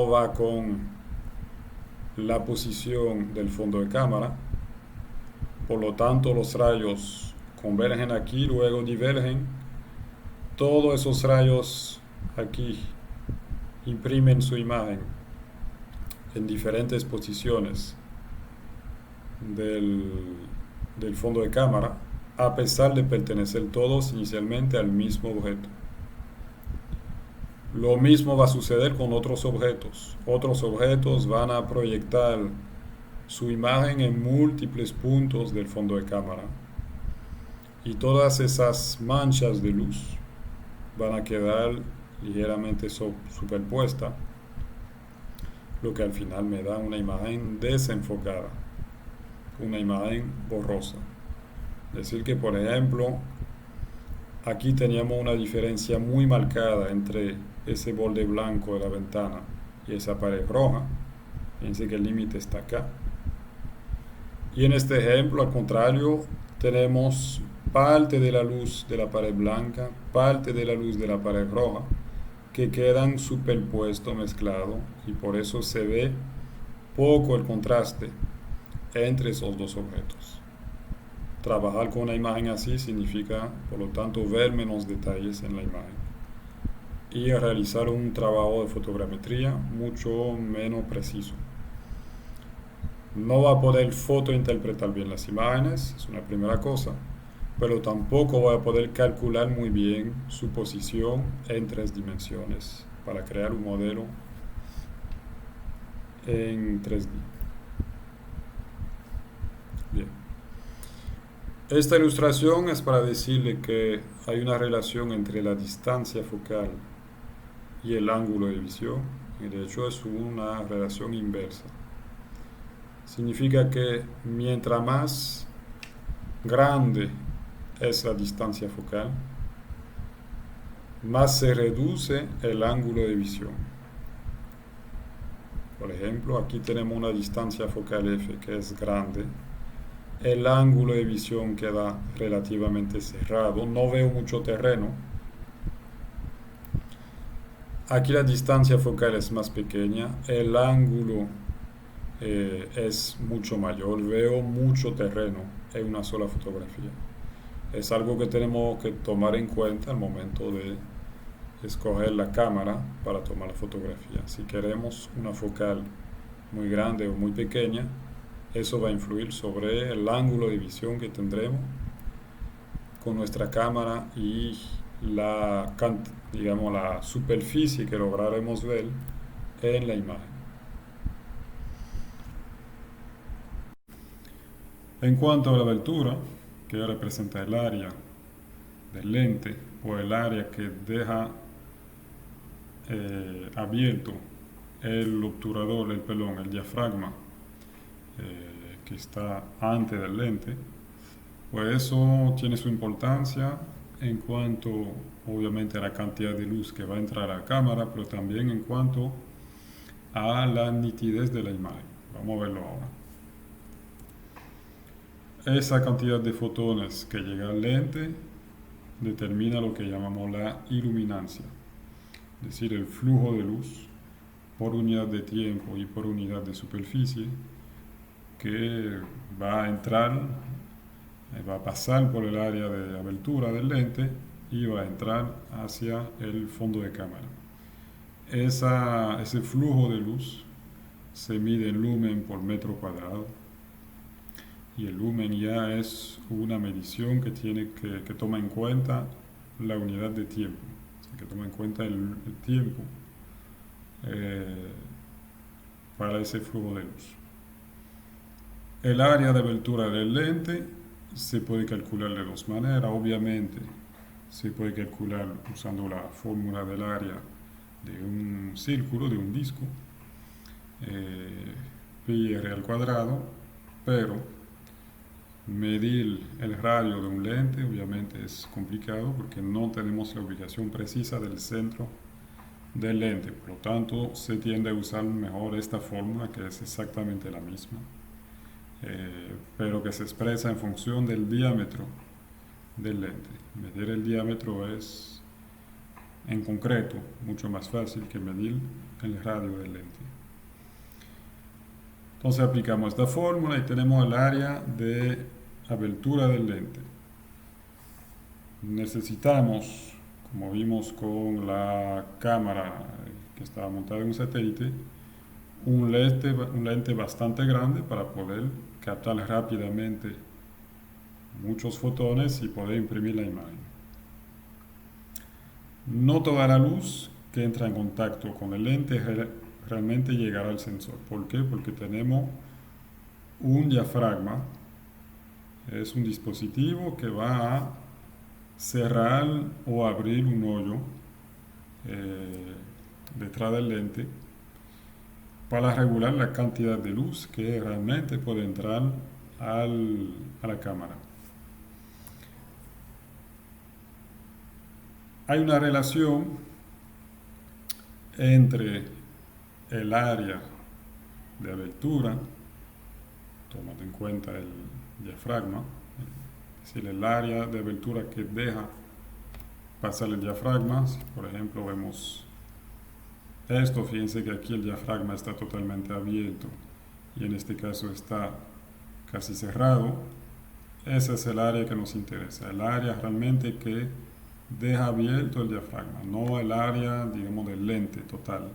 va con la posición del fondo de cámara. Por lo tanto, los rayos convergen aquí, luego divergen. Todos esos rayos aquí imprimen su imagen en diferentes posiciones del, del fondo de cámara, a pesar de pertenecer todos inicialmente al mismo objeto. Lo mismo va a suceder con otros objetos. Otros objetos van a proyectar su imagen en múltiples puntos del fondo de cámara. Y todas esas manchas de luz van a quedar ligeramente superpuestas, lo que al final me da una imagen desenfocada, una imagen borrosa. Es decir que, por ejemplo, aquí teníamos una diferencia muy marcada entre ese borde blanco de la ventana y esa pared roja. Fíjense que el límite está acá. Y en este ejemplo, al contrario, tenemos parte de la luz de la pared blanca, parte de la luz de la pared roja, que quedan superpuestos, mezclados, y por eso se ve poco el contraste entre esos dos objetos. Trabajar con una imagen así significa, por lo tanto, ver menos detalles en la imagen y realizar un trabajo de fotogrametría mucho menos preciso. No va a poder fotointerpretar bien las imágenes, es una primera cosa, pero tampoco va a poder calcular muy bien su posición en 3 dimensiones para crear un modelo en 3D. Bien. Esta ilustración es para decirle que hay una relación entre la distancia focal y el ángulo de visión, y de hecho es una relación inversa. Significa que mientras más grande es la distancia focal, más se reduce el ángulo de visión. Por ejemplo, aquí tenemos una distancia focal f que es grande. El ángulo de visión queda relativamente cerrado. No veo mucho terreno. Aquí la distancia focal es más pequeña. El ángulo es mucho mayor. Veo mucho terreno en una sola fotografía. Es algo que tenemos que tomar en cuenta al momento de escoger la cámara para tomar la fotografía. Si queremos una focal muy grande o muy pequeña, eso va a influir sobre el ángulo de visión que tendremos con nuestra cámara y digamos, la superficie que lograremos ver en la imagen. En cuanto a la abertura, que representa el área del lente o el área que deja abierto el obturador, el diafragma que está antes del lente, pues eso tiene su importancia en cuanto obviamente a la cantidad de luz que va a entrar a la cámara, pero también en cuanto a la nitidez de la imagen. Vamos a verlo ahora. Esa cantidad de fotones que llega al lente determina lo que llamamos la iluminancia, es decir, el flujo de luz por unidad de tiempo y por unidad de superficie que va a entrar, va a pasar por el área de abertura del lente y va a entrar hacia el fondo de cámara. Ese flujo de luz se mide en lumen por metro cuadrado y el lumen ya es una medición que toma en cuenta la unidad de tiempo, o sea, que toma en cuenta el tiempo eh, para ese flujo de luz. El área de abertura del lente se puede calcular de dos maneras. Obviamente se puede calcular usando la fórmula del área de un círculo, de un disco, pi r al cuadrado, pero medir el radio de un lente obviamente es complicado porque no tenemos la ubicación precisa del centro del lente, por lo tanto se tiende a usar mejor esta fórmula que es exactamente la misma, pero que se expresa en función del diámetro del lente. Medir el diámetro es en concreto mucho más fácil que medir el radio del lente. Entonces aplicamos esta fórmula y tenemos el área de abertura del lente. Necesitamos, como vimos con la cámara que estaba montada en un satélite, un lente bastante grande para poder captar rápidamente muchos fotones y poder imprimir la imagen. No toda la luz que entra en contacto con el lente realmente llegará al sensor. ¿Por qué? Porque tenemos un diafragma. Es un dispositivo que va a cerrar o abrir un hoyo detrás del lente para regular la cantidad de luz que realmente puede entrar a la cámara. Hay una relación entre el área de abertura, tomando en cuenta el diafragma, es decir, el área de abertura que deja pasar el diafragma. Si por ejemplo vemos esto, fíjense que aquí el diafragma está totalmente abierto y en este caso está casi cerrado. Ese es el área que nos interesa, el área realmente que deja abierto el diafragma, no el área, digamos, del lente total,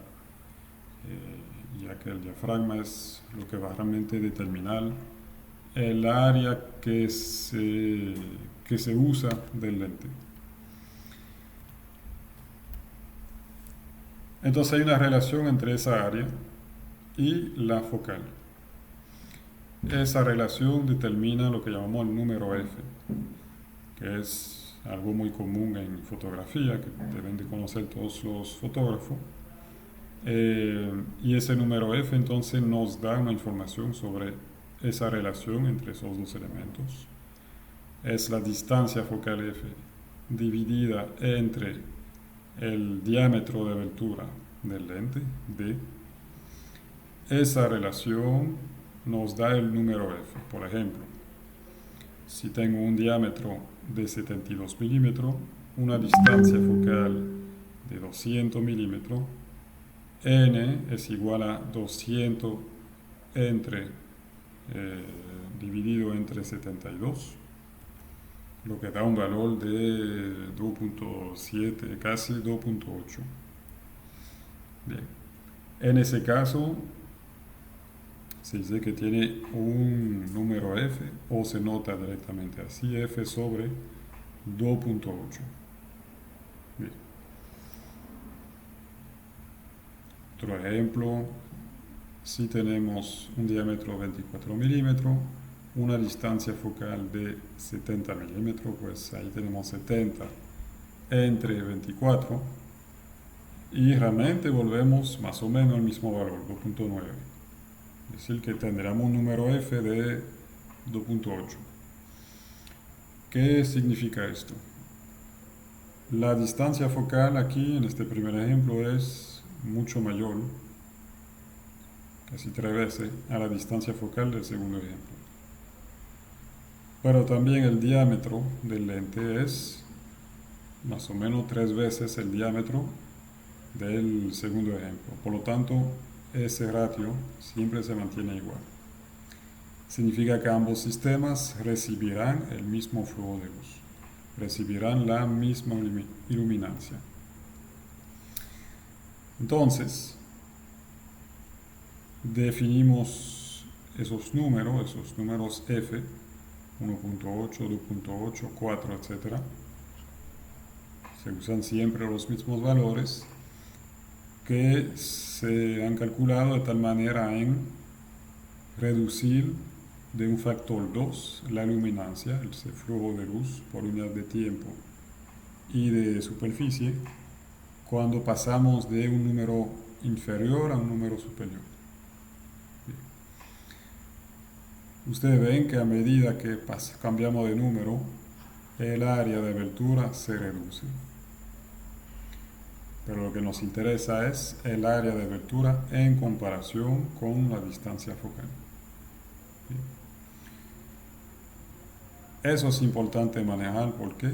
ya que el diafragma es lo que va realmente a determinar el área que se usa del lente. Entonces hay una relación entre esa área y la focal. Esa relación determina lo que llamamos el número F, que es algo muy común en fotografía, que deben de conocer todos los fotógrafos. Y ese número F entonces nos da una información sobre esa relación entre esos dos elementos. Es la distancia focal F dividida entre el diámetro de abertura del lente, D. Esa relación nos da el número F. Por ejemplo, si tengo un diámetro de 72 milímetros, una distancia focal de 200 milímetros, N es igual a 200 dividido entre 72, lo que da un valor de 2.7, casi 2.8. Bien, en ese caso se dice que tiene un número F o se nota directamente así, F sobre 2.8. Bien. Otro ejemplo, si tenemos un diámetro de 24 milímetros, una distancia focal de 70 milímetros, pues ahí tenemos 70 entre 24 y realmente volvemos más o menos al mismo valor, 2.9. Es decir, que tendremos un número F de 2.8. ¿Qué significa esto? La distancia focal aquí en este primer ejemplo es mucho mayor, casi 3 veces, a la distancia focal del segundo ejemplo. Pero también el diámetro del lente es más o menos 3 veces el diámetro del segundo ejemplo. Por lo tanto, ese ratio siempre se mantiene igual. Significa que ambos sistemas recibirán el mismo flujo de luz, recibirán la misma iluminancia. Entonces, definimos esos números f, 1.8, 2.8, 4, etc. Se usan siempre los mismos valores que se han calculado de tal manera en reducir de un factor 2 la luminancia, ese flujo de luz por unidad de tiempo y de superficie, cuando pasamos de un número inferior a un número superior. Ustedes ven que a medida que cambiamos de número, el área de abertura se reduce. Pero lo que nos interesa es el área de abertura en comparación con la distancia focal. Eso es importante manejar, ¿por qué?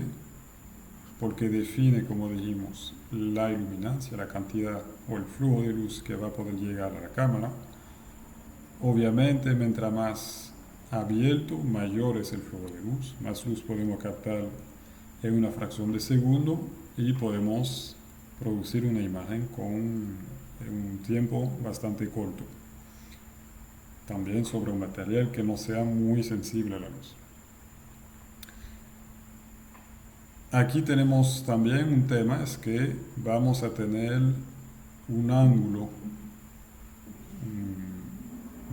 Porque define, como dijimos, la iluminancia, la cantidad o el flujo de luz que va a poder llegar a la cámara. Obviamente, mientras más abierto, mayor es el flujo de luz, más luz podemos captar en una fracción de segundo y podemos producir una imagen con un tiempo bastante corto. También sobre un material que no sea muy sensible a la luz. Aquí tenemos también un tema, es que vamos a tener un ángulo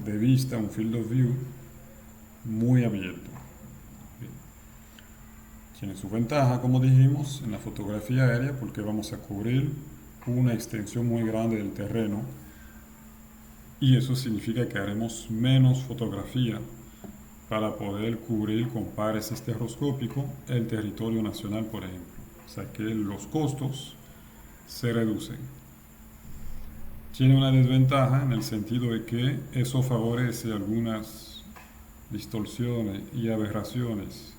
de vista, un field of view muy abierto. Tiene su ventaja, como dijimos, en la fotografía aérea, porque vamos a cubrir una extensión muy grande del terreno y eso significa que haremos menos fotografía para poder cubrir con pares estereoscópicos el territorio nacional, por ejemplo. O sea que los costos se reducen. Tiene una desventaja en el sentido de que eso favorece algunas distorsiones y aberraciones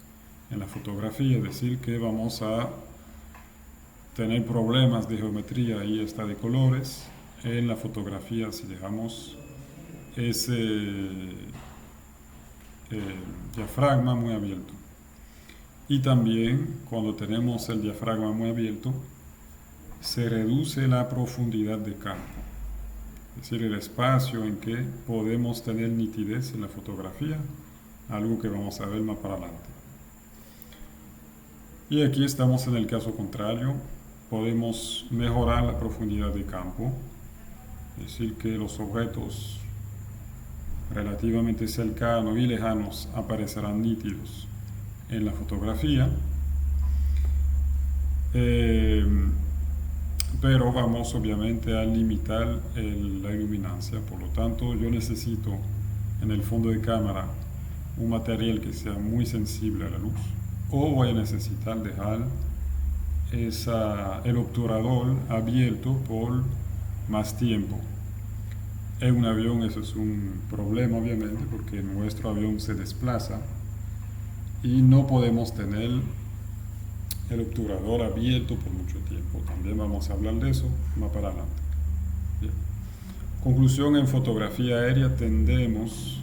en la fotografía, es decir, que vamos a tener problemas de geometría y hasta de colores en la fotografía si dejamos ese diafragma muy abierto. Y también cuando tenemos el diafragma muy abierto se reduce la profundidad de campo, es decir, el espacio en que podemos tener nitidez en la fotografía, algo que vamos a ver más para adelante. Y aquí estamos en el caso contrario, podemos mejorar la profundidad de campo, es decir, que los objetos relativamente cercanos y lejanos aparecerán nítidos en la fotografía, pero vamos obviamente a limitar la iluminancia. Por lo tanto, yo necesito en el fondo de cámara un material que sea muy sensible a la luz, o voy a necesitar dejar el obturador abierto por más tiempo. En un avión eso es un problema, obviamente, porque nuestro avión se desplaza y no podemos tener el obturador abierto por mucho tiempo. También vamos a hablar de eso más para adelante. Bien. Conclusión: en fotografía aérea tendemos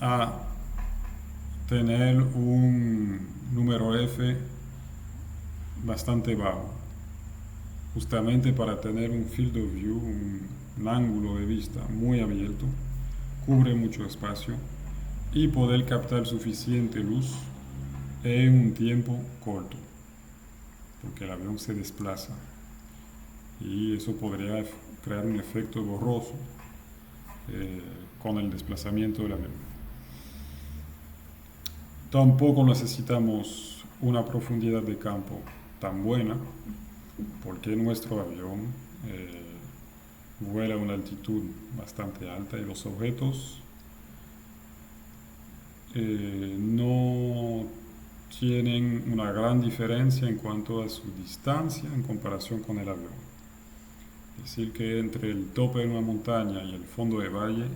a tener un número F bastante bajo, justamente para tener un field of view, un ángulo de vista muy abierto, cubre mucho espacio y poder captar suficiente luz en un tiempo corto, porque el avión se desplaza y eso podría crear un efecto borroso con el desplazamiento del avión. Tampoco necesitamos una profundidad de campo tan buena, porque nuestro avión vuela a una altitud bastante alta y los objetos no tienen una gran diferencia en cuanto a su distancia en comparación con el avión. Es decir, que entre el tope de una montaña y el fondo de valle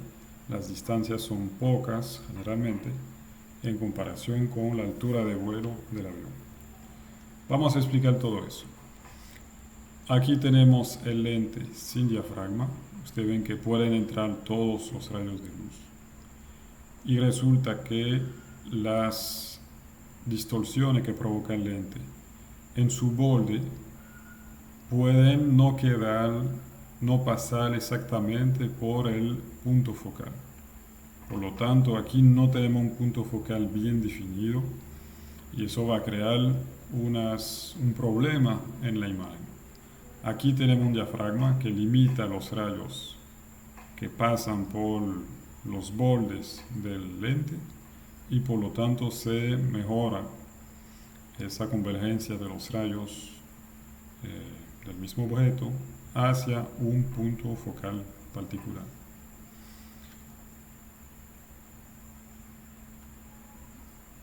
las distancias son pocas generalmente en comparación con la altura de vuelo del avión. Vamos a explicar todo eso. Aquí tenemos el lente sin diafragma. Ustedes ven que pueden entrar todos los rayos de luz. Y resulta que las distorsiones que provoca el lente en su borde pueden no quedar, no pasar exactamente por el punto focal. Por lo tanto, aquí no tenemos un punto focal bien definido y eso va a crear un problema en la imagen. Aquí tenemos un diafragma que limita los rayos que pasan por los bordes del lente y por lo tanto se mejora esa convergencia de los rayos del mismo objeto hacia un punto focal particular.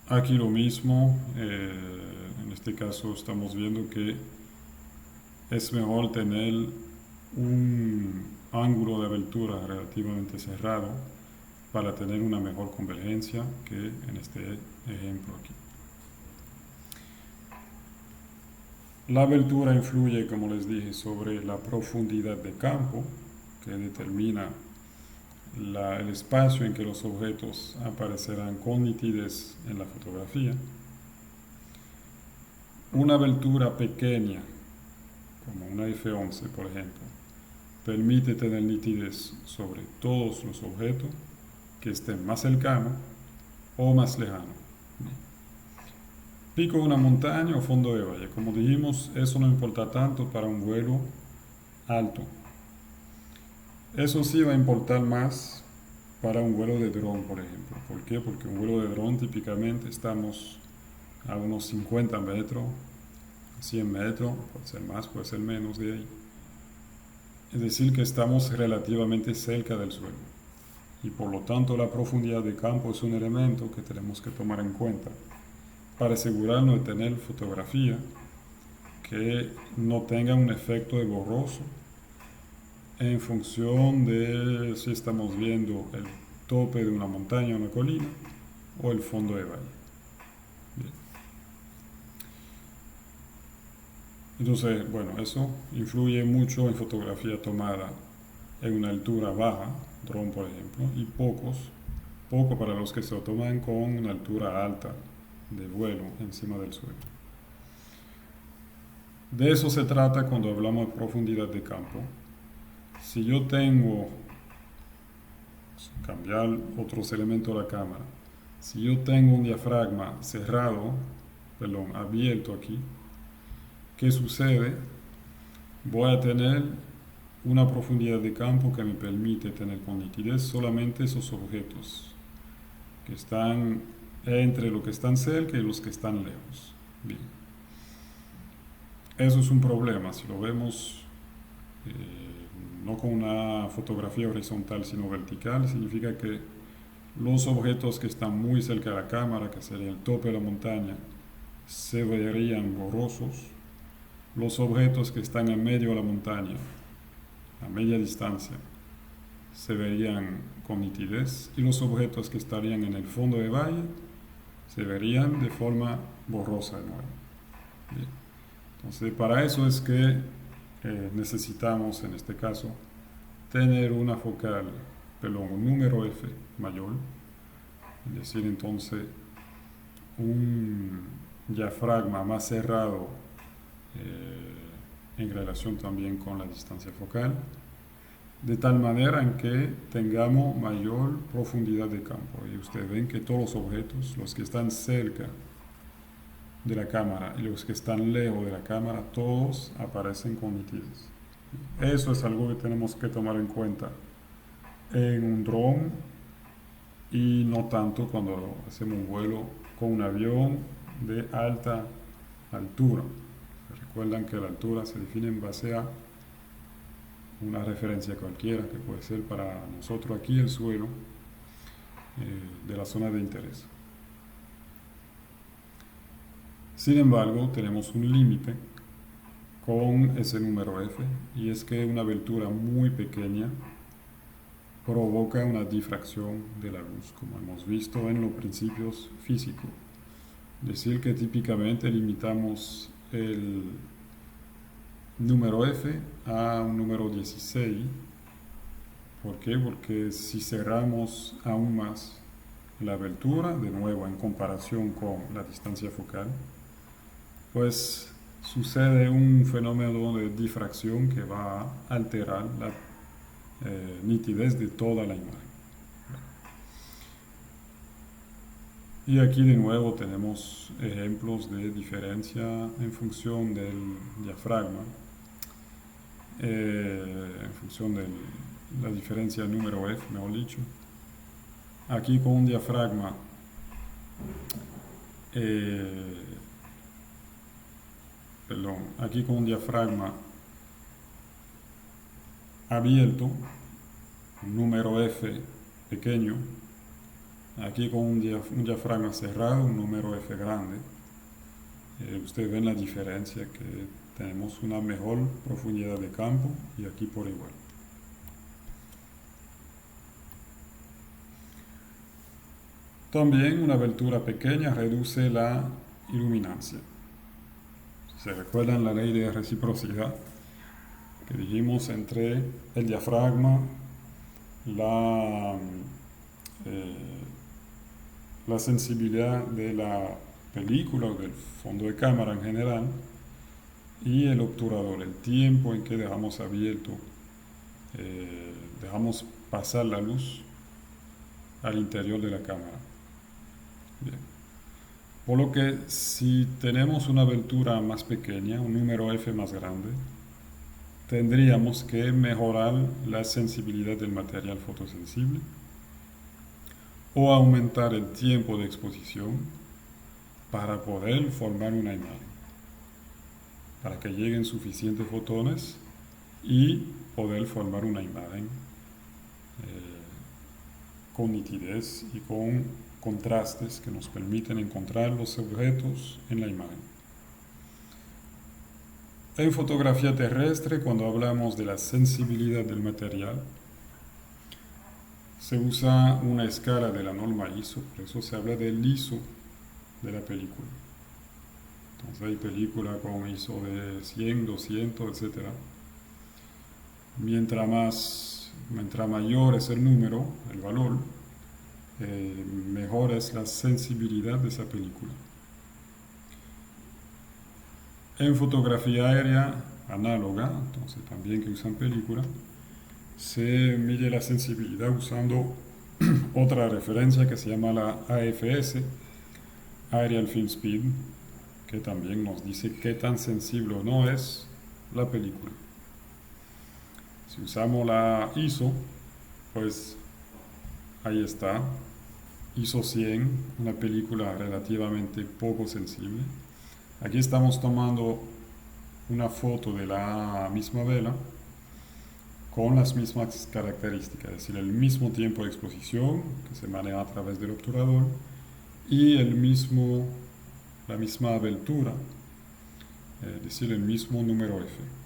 Aquí lo mismo, en este caso estamos viendo que es mejor tener un ángulo de abertura relativamente cerrado para tener una mejor convergencia que en este ejemplo aquí. La abertura influye, como les dije, sobre la profundidad de campo que determina el espacio en que los objetos aparecerán con nitidez en la fotografía. Una abertura pequeña, como una F11 por ejemplo, permite tener nitidez sobre todos los objetos que estén más cercanos o más lejanos. Pico de una montaña o fondo de valle. Como dijimos, eso no importa tanto para un vuelo alto. Eso sí va a importar más para un vuelo de dron, por ejemplo. ¿Por qué? Porque un vuelo de dron típicamente estamos a unos 50 metros, 100 metros, puede ser más, puede ser menos de ahí. Es decir, que estamos relativamente cerca del suelo. Y por lo tanto la profundidad de campo es un elemento que tenemos que tomar en cuenta para asegurarnos de tener fotografía que no tenga un efecto de borroso en función de si estamos viendo el tope de una montaña o una colina o el fondo de valle. Bien. Entonces, bueno, eso influye mucho en fotografía tomada en una altura baja, dron por ejemplo, y poco para los que se lo toman con una altura alta de vuelo encima del suelo. De eso se trata cuando hablamos de profundidad de campo. Si yo tengo, cambiar otros elementos de la cámara, si yo tengo un diafragma abierto aquí, ¿qué sucede? Voy a tener una profundidad de campo que me permite tener con nitidez solamente esos objetos que están entre los que están cerca y los que están lejos. Bien. Eso es un problema. Si lo vemos no con una fotografía horizontal sino vertical, significa que los objetos que están muy cerca de la cámara, que sería el tope de la montaña, se verían borrosos. Los objetos que están en medio de la montaña, a media distancia, se verían con nitidez, y los objetos que estarían en el fondo de valle se verían de forma borrosa de nuevo. Bien. Entonces, para eso es que necesitamos, en este caso, tener un número F mayor, es decir, entonces, un diafragma más cerrado en relación también con la distancia focal, de tal manera en que tengamos mayor profundidad de campo. Y ustedes ven que todos los objetos, los que están cerca de la cámara y los que están lejos de la cámara, todos aparecen con nitidez. Eso es algo que tenemos que tomar en cuenta en un dron y no tanto cuando hacemos un vuelo con un avión de alta altura. Recuerdan que la altura se define en base a una referencia cualquiera, que puede ser para nosotros aquí el suelo de la zona de interés. Sin embargo, tenemos un límite con ese número F, y es que una abertura muy pequeña provoca una difracción de la luz, como hemos visto en los principios físicos. Es decir, que típicamente limitamos número F a un número 16. ¿Por qué? Porque si cerramos aún más la abertura, de nuevo en comparación con la distancia focal, pues sucede un fenómeno de difracción que va a alterar la nitidez de toda la imagen. Y aquí de nuevo tenemos ejemplos de diferencia en función del diafragma, en función de la diferencia número F, mejor dicho. Aquí con un diafragma eh, aquí con un diafragma abierto, un número F pequeño, aquí con un diafragma cerrado, un número F grande. Ustedes ven la diferencia, que tenemos una mejor profundidad de campo y aquí por igual. También una abertura pequeña reduce la iluminancia. Si se recuerdan la ley de reciprocidad que dijimos entre el diafragma, la, eh, la sensibilidad de la película o del fondo de cámara en general y el obturador, el tiempo en que dejamos abierto, dejamos pasar la luz al interior de la cámara. Bien. Por lo que si tenemos una abertura más pequeña, un número F más grande, tendríamos que mejorar la sensibilidad del material fotosensible o aumentar el tiempo de exposición para poder formar una imagen, para que lleguen suficientes fotones y poder formar una imagen con nitidez y con contrastes que nos permiten encontrar los objetos en la imagen. En fotografía terrestre, cuando hablamos de la sensibilidad del material, se usa una escala de la norma ISO, por eso se habla del ISO de la película. Entonces hay películas con ISO de 100, 200, etc. Mientras mayor es el número, el valor, mejor es la sensibilidad de esa película. En fotografía aérea análoga, entonces también que usan película, se mide la sensibilidad usando otra referencia que se llama la AFS, Aerial Film Speed, que también nos dice qué tan sensible o no es la película. Si usamos la ISO, pues ahí está, ISO 100, una película relativamente poco sensible. Aquí estamos tomando una foto de la misma vela con las mismas características, es decir, el mismo tiempo de exposición que se maneja a través del obturador y la misma abertura, es decir, el mismo número F.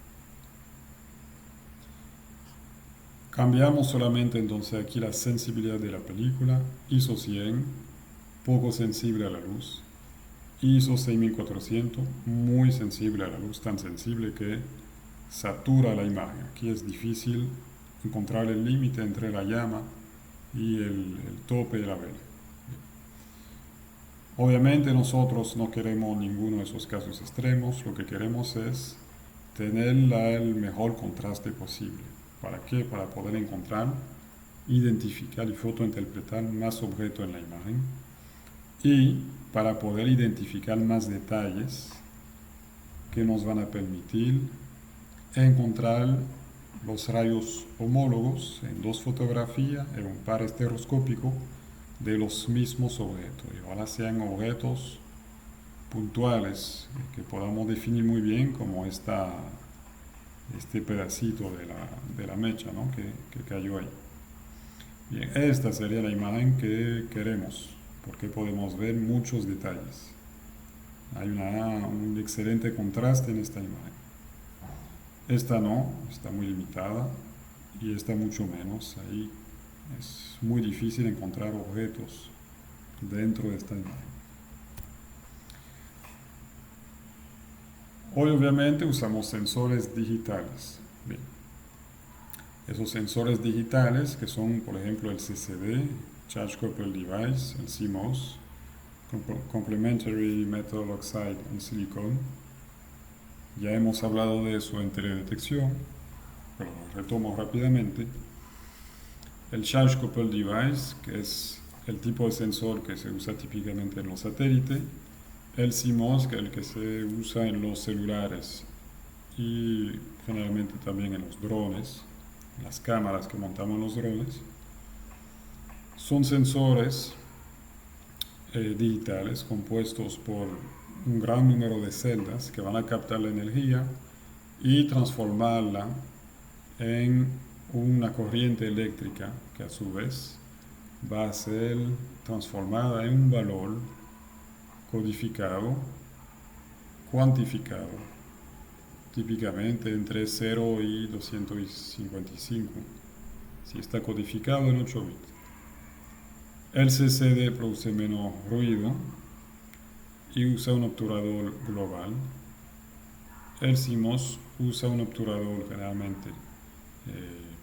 Cambiamos solamente entonces aquí la sensibilidad de la película, ISO 100, poco sensible a la luz, ISO 6400, muy sensible a la luz, tan sensible que satura la imagen. Aquí es difícil encontrar el límite entre la llama y el tope de la vela. Obviamente nosotros no queremos ninguno de esos casos extremos, lo que queremos es tener el mejor contraste posible. ¿Para qué? Para poder encontrar, identificar y fotointerpretar más objetos en la imagen y para poder identificar más detalles que nos van a permitir encontrar los rayos homólogos en dos fotografías en un par estereoscópico de los mismos objetos. Y ojalá sean objetos puntuales que podamos definir muy bien, como este pedacito de la mecha, ¿no? que cayó ahí. Bien, esta sería la imagen que queremos, porque podemos ver muchos detalles. Hay un excelente contraste en esta imagen. Esta no, está muy limitada, y esta mucho menos. Ahí es muy difícil encontrar objetos dentro de esta imagen. Hoy obviamente usamos sensores digitales. Bien. Esos sensores digitales que son, por ejemplo, el CCD, Charge Coupled Device, el CMOS, Complementary Metal Oxide and Silicon. Ya hemos hablado de eso en teledetección, pero lo retomo rápidamente. El Charge Coupled Device, que es el tipo de sensor que se usa típicamente en los satélites. El CMOS, que es el que se usa en los celulares y generalmente también en los drones, las cámaras que montamos en los drones. Son sensores digitales compuestos por un gran número de celdas que van a captar la energía y transformarla en una corriente eléctrica que a su vez va a ser transformada en un valor codificado, cuantificado, típicamente entre 0 y 255, si está codificado en 8 bits. El CCD produce menos ruido y usa un obturador global. El CMOS usa un obturador generalmente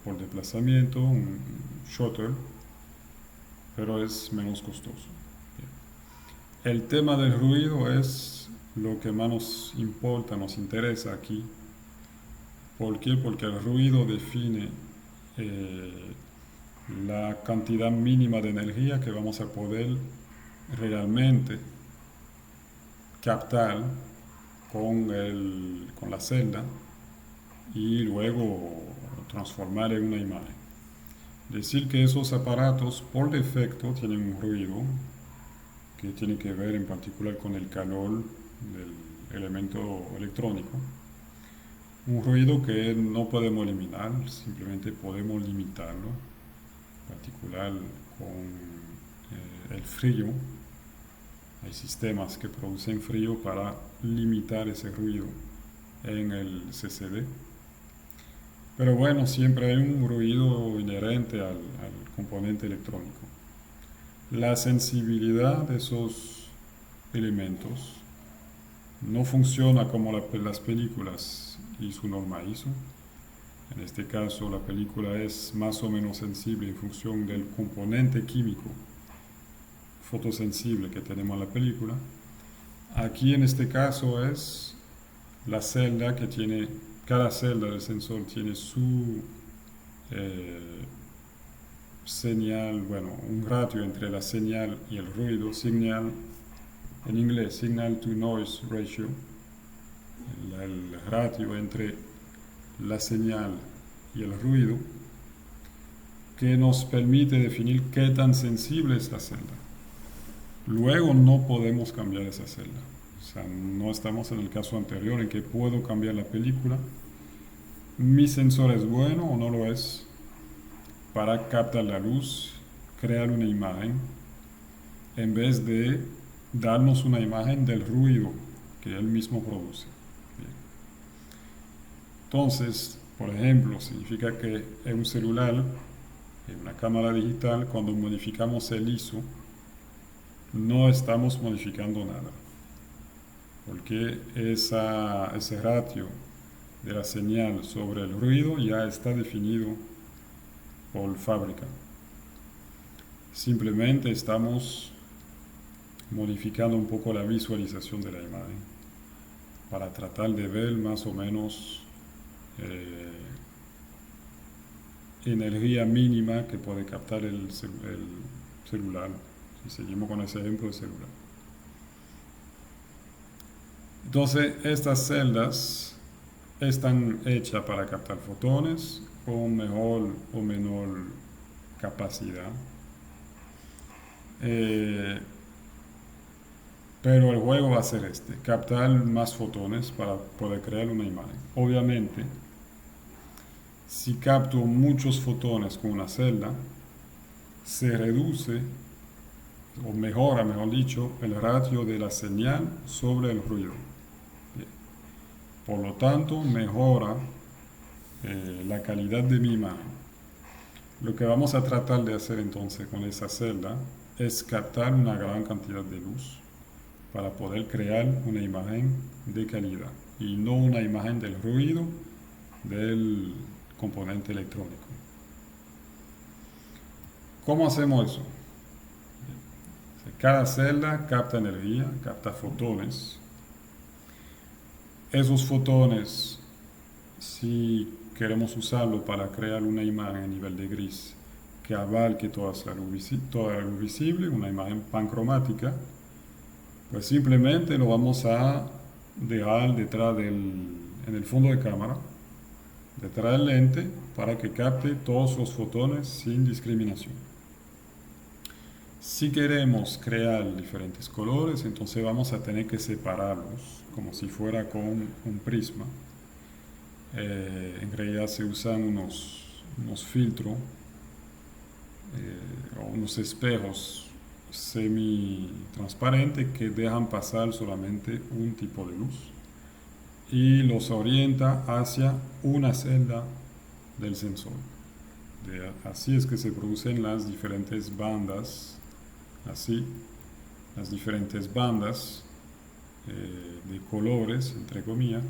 por desplazamiento, un shuttle, pero es menos costoso. El tema del ruido es lo que más nos importa, nos interesa aquí. ¿Por qué? Porque el ruido define la cantidad mínima de energía que vamos a poder realmente captar con la celda y luego transformar en una imagen. Decir que esos aparatos por defecto tienen un ruido que tiene que ver en particular con el calor del elemento electrónico. Un ruido que no podemos eliminar, simplemente podemos limitarlo, en particular con el frío. Hay sistemas que producen frío para limitar ese ruido en el CCD. Pero bueno, siempre hay un ruido inherente al componente electrónico. La sensibilidad de esos elementos no funciona como las películas y su norma ISO. En este caso, la película es más o menos sensible en función del componente químico fotosensible que tenemos en la película. Aquí en este caso es la celda que tiene, cada celda del sensor tiene su señal, bueno, un ratio entre la señal y el ruido, signal, en inglés, signal to noise ratio, el ratio entre la señal y el ruido, que nos permite definir qué tan sensible es la celda. Luego no podemos cambiar esa celda. O sea, no estamos en el caso anterior en que puedo cambiar la película. Mi sensor es bueno o no lo es para captar la luz, crear una imagen, en vez de darnos una imagen del ruido que él mismo produce. Bien. Entonces, por ejemplo, significa que en un celular, en una cámara digital, cuando modificamos el ISO, no estamos modificando nada, porque ese ratio de la señal sobre el ruido ya está definido por fábrica. Simplemente estamos modificando un poco la visualización de la imagen para tratar de ver más o menos energía mínima que puede captar el celular. Si seguimos con ese ejemplo de celular. Entonces, estas celdas están hechas para captar fotones con mejor o menor capacidad. Pero el juego va a ser captar más fotones para poder crear una imagen. Obviamente, si capto muchos fotones con una celda, se reduce o mejora, mejor dicho, el ratio de la señal sobre el ruido. Bien. Por lo tanto, mejora la calidad de mi imagen. Lo que vamos a tratar de hacer entonces con esa celda es captar una gran cantidad de luz para poder crear una imagen de calidad y no una imagen del ruido del componente electrónico. ¿Cómo hacemos eso? Cada celda capta energía, capta fotones. Esos fotones, si queremos usarlo para crear una imagen a nivel de gris que abarque toda la luz visible, una imagen pancromática, pues simplemente lo vamos a dejar en el fondo de cámara, detrás del lente, para que capte todos los fotones sin discriminación. Si queremos crear diferentes colores, entonces vamos a tener que separarlos, como si fuera con un prisma. En realidad se usan unos filtros o unos espejos semi-transparentes que dejan pasar solamente un tipo de luz y los orienta hacia una celda del sensor. Así es que se producen las diferentes bandas, las diferentes bandas de colores, entre comillas,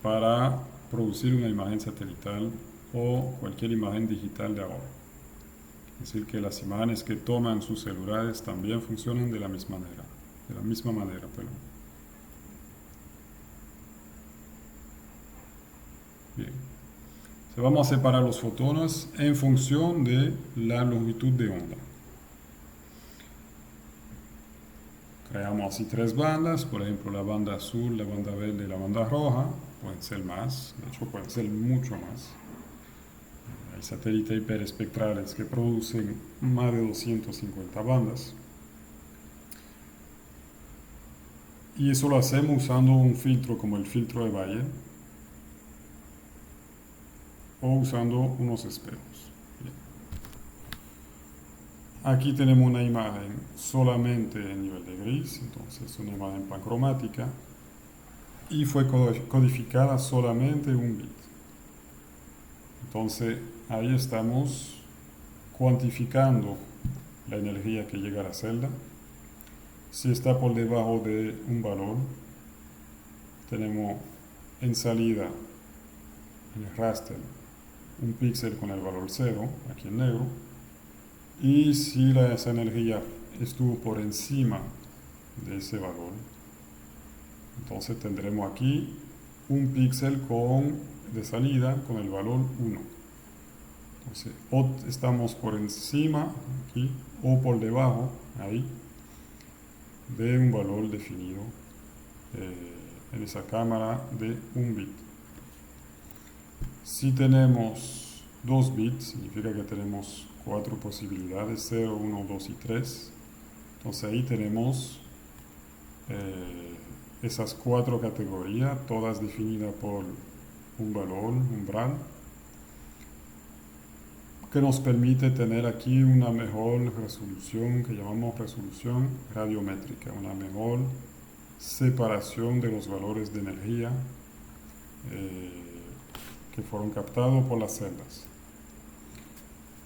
para producir una imagen satelital o cualquier imagen digital de ahora. Es decir, que las imágenes que toman sus celulares también funcionan de la misma manera. Perdón. Bien. Vamos a separar los fotones en función de la longitud de onda. Creamos así tres bandas, por ejemplo la banda azul, la banda verde y la banda roja. Pueden ser más, de hecho pueden ser mucho más. Hay satélites hiperespectrales que producen más de 250 bandas. Y eso lo hacemos usando un filtro como el filtro de Bayer o usando unos espejos. Bien. Aquí tenemos una imagen solamente en nivel de gris, entonces una imagen pancromática, y fue codificada solamente un bit. Entonces ahí estamos cuantificando la energía que llega a la celda. Si está por debajo de un valor, tenemos en salida, en el raster, un píxel con el valor 0, aquí en negro, y si esa energía estuvo por encima de ese valor, entonces tendremos aquí un píxel de salida con el valor 1. Entonces, o estamos por encima, aquí, o por debajo, ahí, de un valor definido en esa cámara de un bit. Si tenemos 2 bits, significa que tenemos 4 posibilidades, 0, 1, 2 y 3. Entonces ahí tenemos esas 4 categorías, todas definidas por un valor, umbral, que nos permite tener aquí una mejor resolución, que llamamos resolución radiométrica, una mejor separación de los valores de energía que fueron captados por las celdas.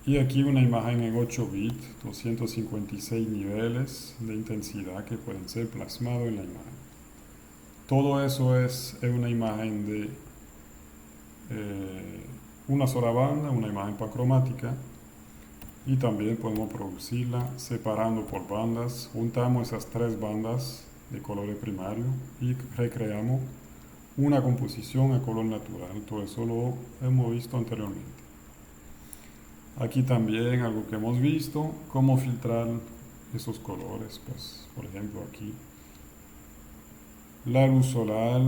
Y aquí una imagen en 8 bits, 256 niveles de intensidad que pueden ser plasmados en la imagen. Todo eso es una imagen de una sola banda, una imagen pancromática, y también podemos producirla separando por bandas. Juntamos esas 3 bandas de colores primarios y recreamos una composición a color natural. Todo eso lo hemos visto anteriormente. Aquí también algo que hemos visto, cómo filtrar esos colores. Pues, por ejemplo, aquí la luz solar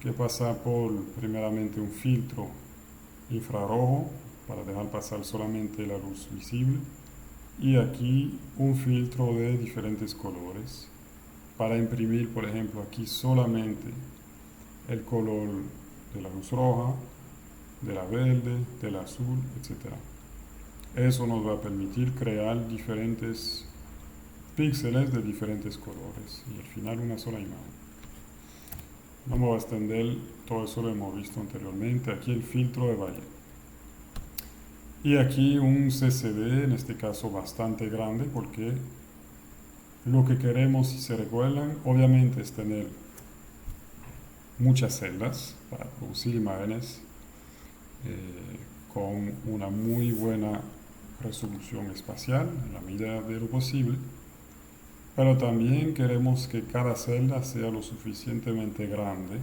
que pasa por primeramente un filtro infrarrojo para dejar pasar solamente la luz visible, y aquí un filtro de diferentes colores para imprimir, por ejemplo, aquí solamente el color de la luz roja, de la verde, del azul, etc. Eso nos va a permitir crear diferentes píxeles de diferentes colores y al final una sola imagen. No me voy a extender, todo eso lo hemos visto anteriormente. Aquí el filtro de Bayer. Y aquí un CCD, en este caso bastante grande, porque Lo que queremos, si se recuerdan, obviamente es tener muchas celdas para producir imágenes con una muy buena resolución espacial en la medida de lo posible, pero también queremos que cada celda sea lo suficientemente grande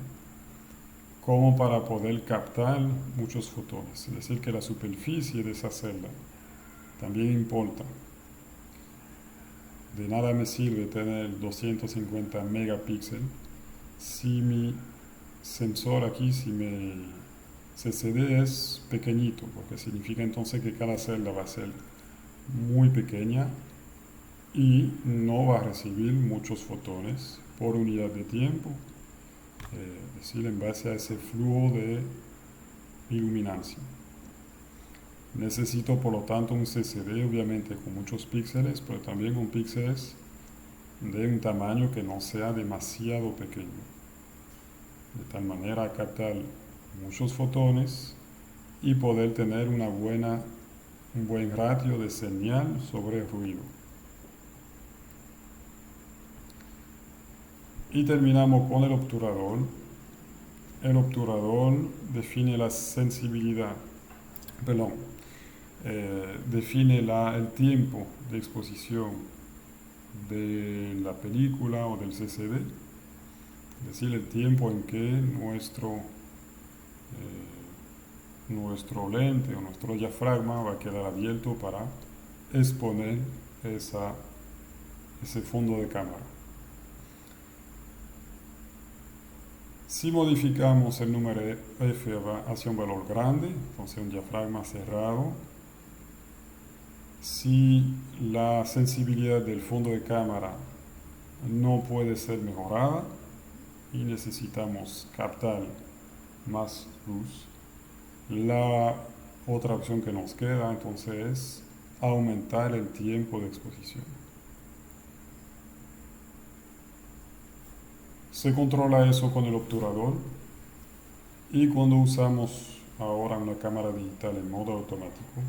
como para poder captar muchos fotones, es decir, que la superficie de esa celda también importa. De nada me sirve tener 250 megapíxeles si mi sensor aquí, si mi CCD es pequeñito, porque significa entonces que cada celda va a ser muy pequeña y no va a recibir muchos fotones por unidad de tiempo, es decir, en base a ese flujo de iluminancia. Necesito por lo tanto un CCD obviamente con muchos píxeles, pero también con píxeles de un tamaño que no sea demasiado pequeño, de tal manera a captar muchos fotones y poder tener un buen ratio de señal sobre ruido. Y terminamos con el obturador. El obturador define la sensibilidad, perdón, define el tiempo de exposición de la película o del CCD, es decir, el tiempo en que nuestro lente o nuestro diafragma va a quedar abierto para exponer ese fondo de cámara. Si modificamos el número F hacia un valor grande, entonces un diafragma cerrado, si la sensibilidad del fondo de cámara no puede ser mejorada y necesitamos captar más luz, la otra opción que nos queda entonces es aumentar el tiempo de exposición. Se controla eso con el obturador y cuando usamos ahora una cámara digital en modo automático,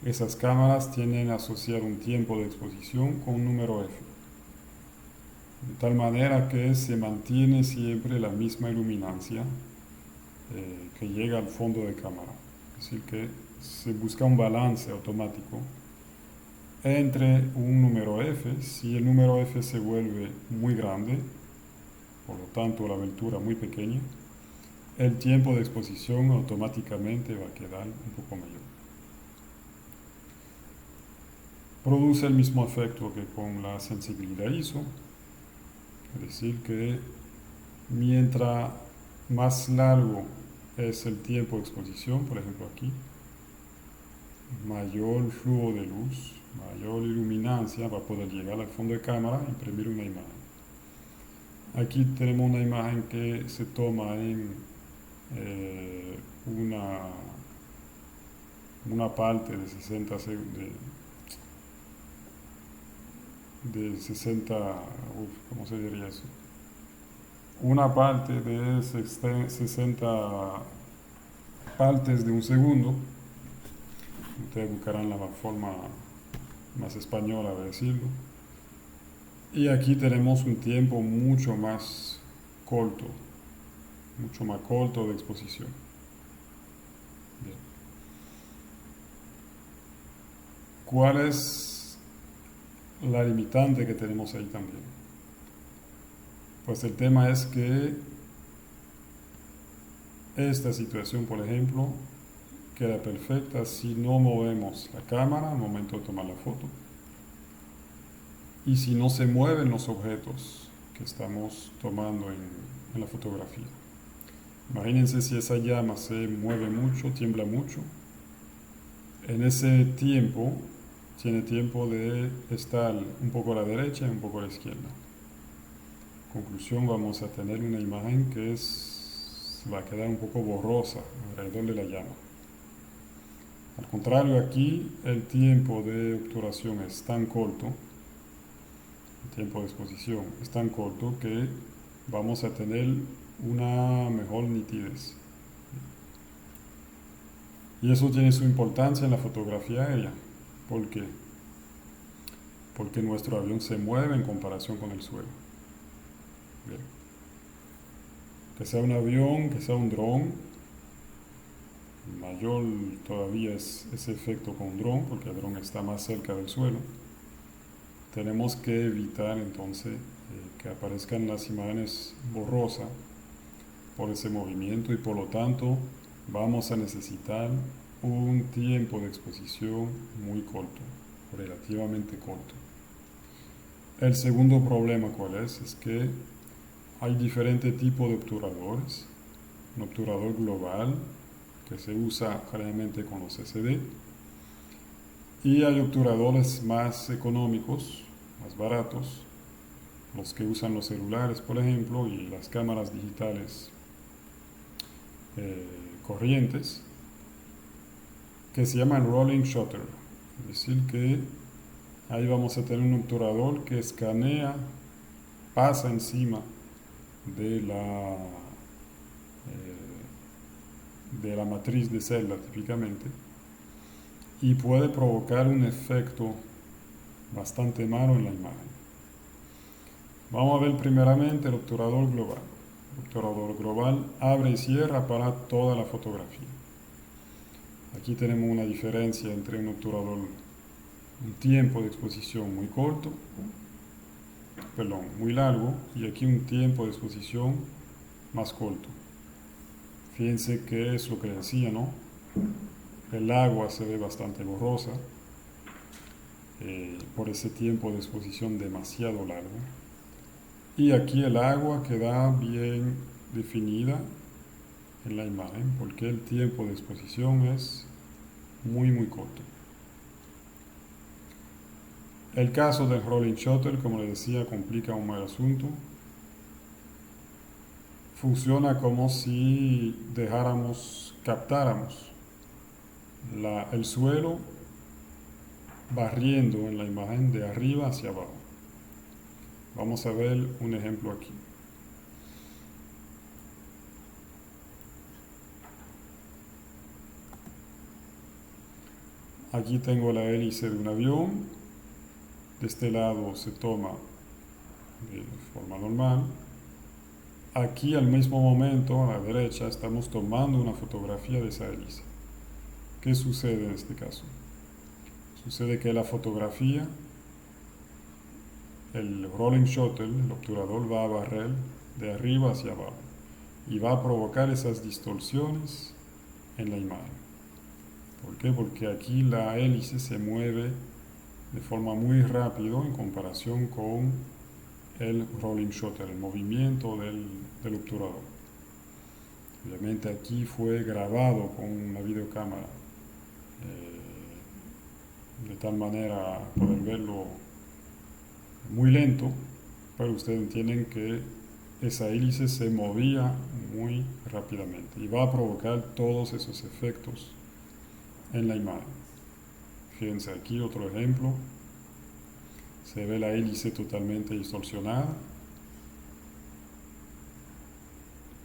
esas cámaras tienden a asociar un tiempo de exposición con un número F, de tal manera que se mantiene siempre la misma iluminancia que llega al fondo de cámara. Es decir, que se busca un balance automático entre un número F. Si el número F se vuelve muy grande, por lo tanto la abertura muy pequeña, el tiempo de exposición automáticamente va a quedar un poco mayor. Produce el mismo efecto que con la sensibilidad ISO, es decir que mientras más largo es el tiempo de exposición, por ejemplo aquí, mayor flujo de luz, mayor iluminancia va a poder llegar al fondo de cámara e imprimir una imagen. Aquí tenemos una imagen que se toma en una parte de 60 de 60, ¿cómo se diría eso? Una parte de 60 partes de un segundo. Ustedes buscarán la forma más española de decirlo. Y aquí tenemos un tiempo mucho más corto de exposición. Bien. ¿Cuál es la limitante que tenemos ahí también? Pues el tema es que esta situación, por ejemplo, queda perfecta si no movemos la cámara al momento de tomar la foto y si no se mueven los objetos que estamos tomando en la fotografía. Imagínense si esa llama se mueve mucho, tiembla mucho. En ese tiempo, tiene tiempo de estar un poco a la derecha y un poco a la izquierda. Conclusión, vamos a tener una imagen que va a quedar un poco borrosa alrededor de la llama. Al contrario, aquí el tiempo de obturación es tan corto, el tiempo de exposición es tan corto que vamos a tener una mejor nitidez. Y eso tiene su importancia en la fotografía aérea. ¿Por qué? porque nuestro avión se mueve en comparación con el suelo. Bien. Que sea un avión, que sea un dron, mayor todavía es ese efecto con un dron, porque el dron está más cerca del suelo. Tenemos que evitar entonces que aparezcan las imágenes borrosas por ese movimiento y por lo tanto vamos a necesitar un tiempo de exposición muy corto, relativamente corto. El segundo problema, ¿cuál es? Es que hay diferentes tipos de obturadores. Un obturador global que se usa generalmente con los SD y hay obturadores más económicos, más baratos, los que usan los celulares, por ejemplo, y las cámaras digitales corrientes, que se llaman rolling shutter. Es decir, que ahí vamos a tener un obturador que escanea, pasa encima de de la matriz de celda típicamente y puede provocar un efecto bastante malo en la imagen. Vamos a ver primeramente el obturador global. El obturador global abre y cierra para toda la fotografía. Aquí tenemos una diferencia entre un obturador, un tiempo de exposición muy corto, perdón, muy largo, y aquí un tiempo de exposición más corto. Fíjense que es lo que decía, ¿no? El agua se ve bastante borrosa por ese tiempo de exposición demasiado largo. Y aquí el agua queda bien definida en la imagen porque el tiempo de exposición es muy corto. El caso del rolling shutter, como les decía, complica aún más el asunto. Funciona como si captáramos el suelo barriendo en la imagen de arriba hacia abajo. Vamos a ver un ejemplo aquí. Aquí tengo la hélice de un avión. De este lado se toma de forma normal. Aquí al mismo momento, a la derecha, estamos tomando una fotografía de esa hélice. ¿Qué sucede en este caso? Sucede que la fotografía, el rolling shutter, el obturador, va a barrer de arriba hacia abajo y va a provocar esas distorsiones en la imagen. ¿Por qué? Porque aquí la hélice se mueve de forma muy rápida en comparación con el rolling shutter, el movimiento del obturador. Obviamente aquí fue grabado con una videocámara de tal manera poder verlo muy lento, pero ustedes entienden que esa hélice se movía muy rápidamente y va a provocar todos esos efectos en la imagen. Fíjense aquí otro ejemplo. Se ve la hélice totalmente distorsionada.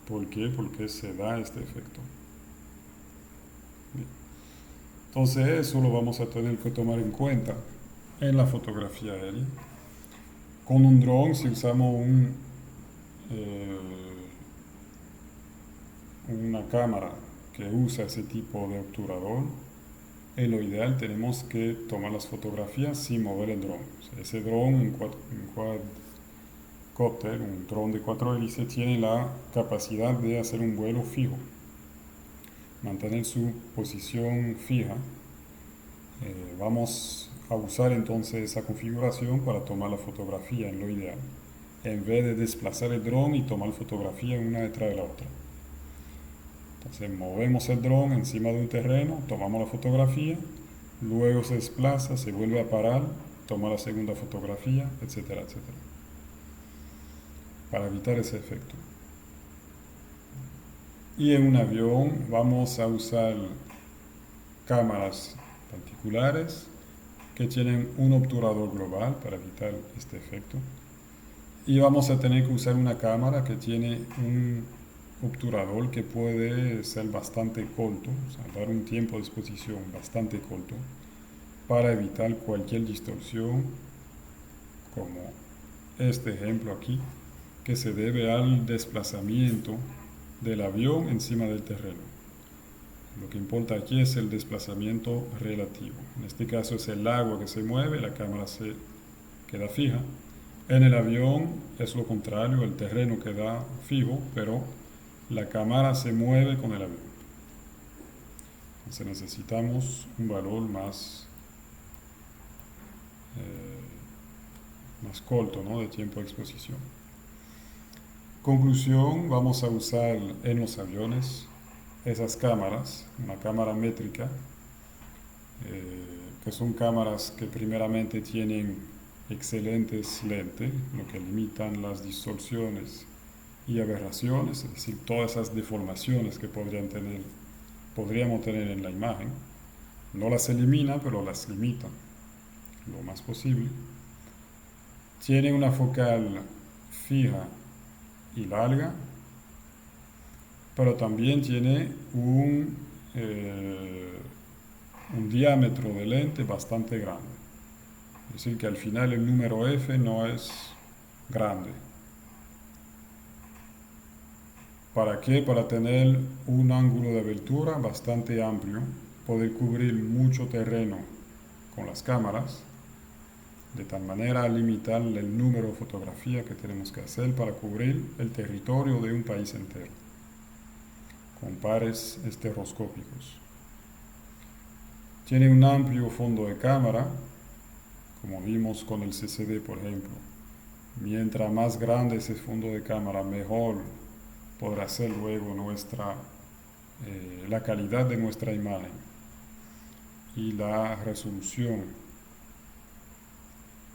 ¿Por qué? Porque se da este efecto. Bien. Entonces eso lo vamos a tener que tomar en cuenta en la fotografía aérea. Con un dron, si usamos una cámara que usa ese tipo de obturador, en lo ideal tenemos que tomar las fotografías sin mover el dron. O sea, ese dron, un quadcopter, un dron de 4 hélices, tiene la capacidad de hacer un vuelo fijo, mantener su posición fija. Vamos a usar entonces esa configuración para tomar la fotografía en lo ideal, en vez de desplazar el dron y tomar fotografía una detrás de la otra. Entonces movemos el dron encima de un terreno, tomamos la fotografía, luego se desplaza, se vuelve a parar, toma la segunda fotografía, etcétera, etcétera, para evitar ese efecto. Y en un avión vamos a usar cámaras particulares que tienen un obturador global para evitar este efecto. Y vamos a tener que usar una cámara que tiene un obturador que puede ser bastante corto, o sea, dar un tiempo de exposición bastante corto para evitar cualquier distorsión como este ejemplo aquí, que se debe al desplazamiento del avión encima del terreno. Lo que importa aquí es el desplazamiento relativo. En este caso es el agua que se mueve, la cámara se queda fija. En el avión es lo contrario, el terreno queda fijo, pero la cámara se mueve con el avión. Entonces necesitamos un valor más corto, ¿no?, de tiempo de exposición. Conclusión, vamos a usar en los aviones esas cámaras, una cámara métrica, que son cámaras que primeramente tienen excelentes lentes, lo que limitan las distorsiones y aberraciones, es decir, todas esas deformaciones que podríamos tener en la imagen. No las elimina, pero las limita lo más posible. Tiene una focal fija y larga, pero también tiene un diámetro de lente bastante grande. Es decir, que al final el número F no es grande. ¿Para qué? Para tener un ángulo de abertura bastante amplio, poder cubrir mucho terreno con las cámaras, de tal manera a limitar el número de fotografías que tenemos que hacer para cubrir el territorio de un país entero, con pares estereoscópicos. Tiene un amplio fondo de cámara, como vimos con el CCD, por ejemplo. Mientras más grande ese fondo de cámara, mejor podrá ser luego la calidad de nuestra imagen y la resolución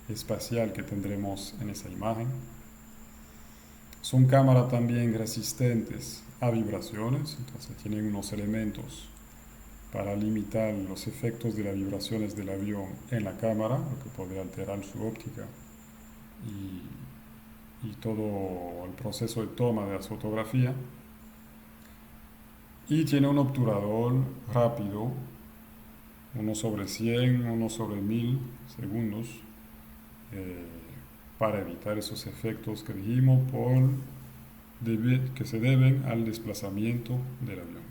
espacial que tendremos en esa imagen. Son cámaras también resistentes a vibraciones, entonces tienen unos elementos para limitar los efectos de las vibraciones del avión en la cámara, lo que podría alterar su óptica y todo el proceso de toma de la fotografía. Y tiene un obturador rápido, 1/100, 1/1000 segundos, para evitar esos efectos que dijimos que se deben al desplazamiento del avión.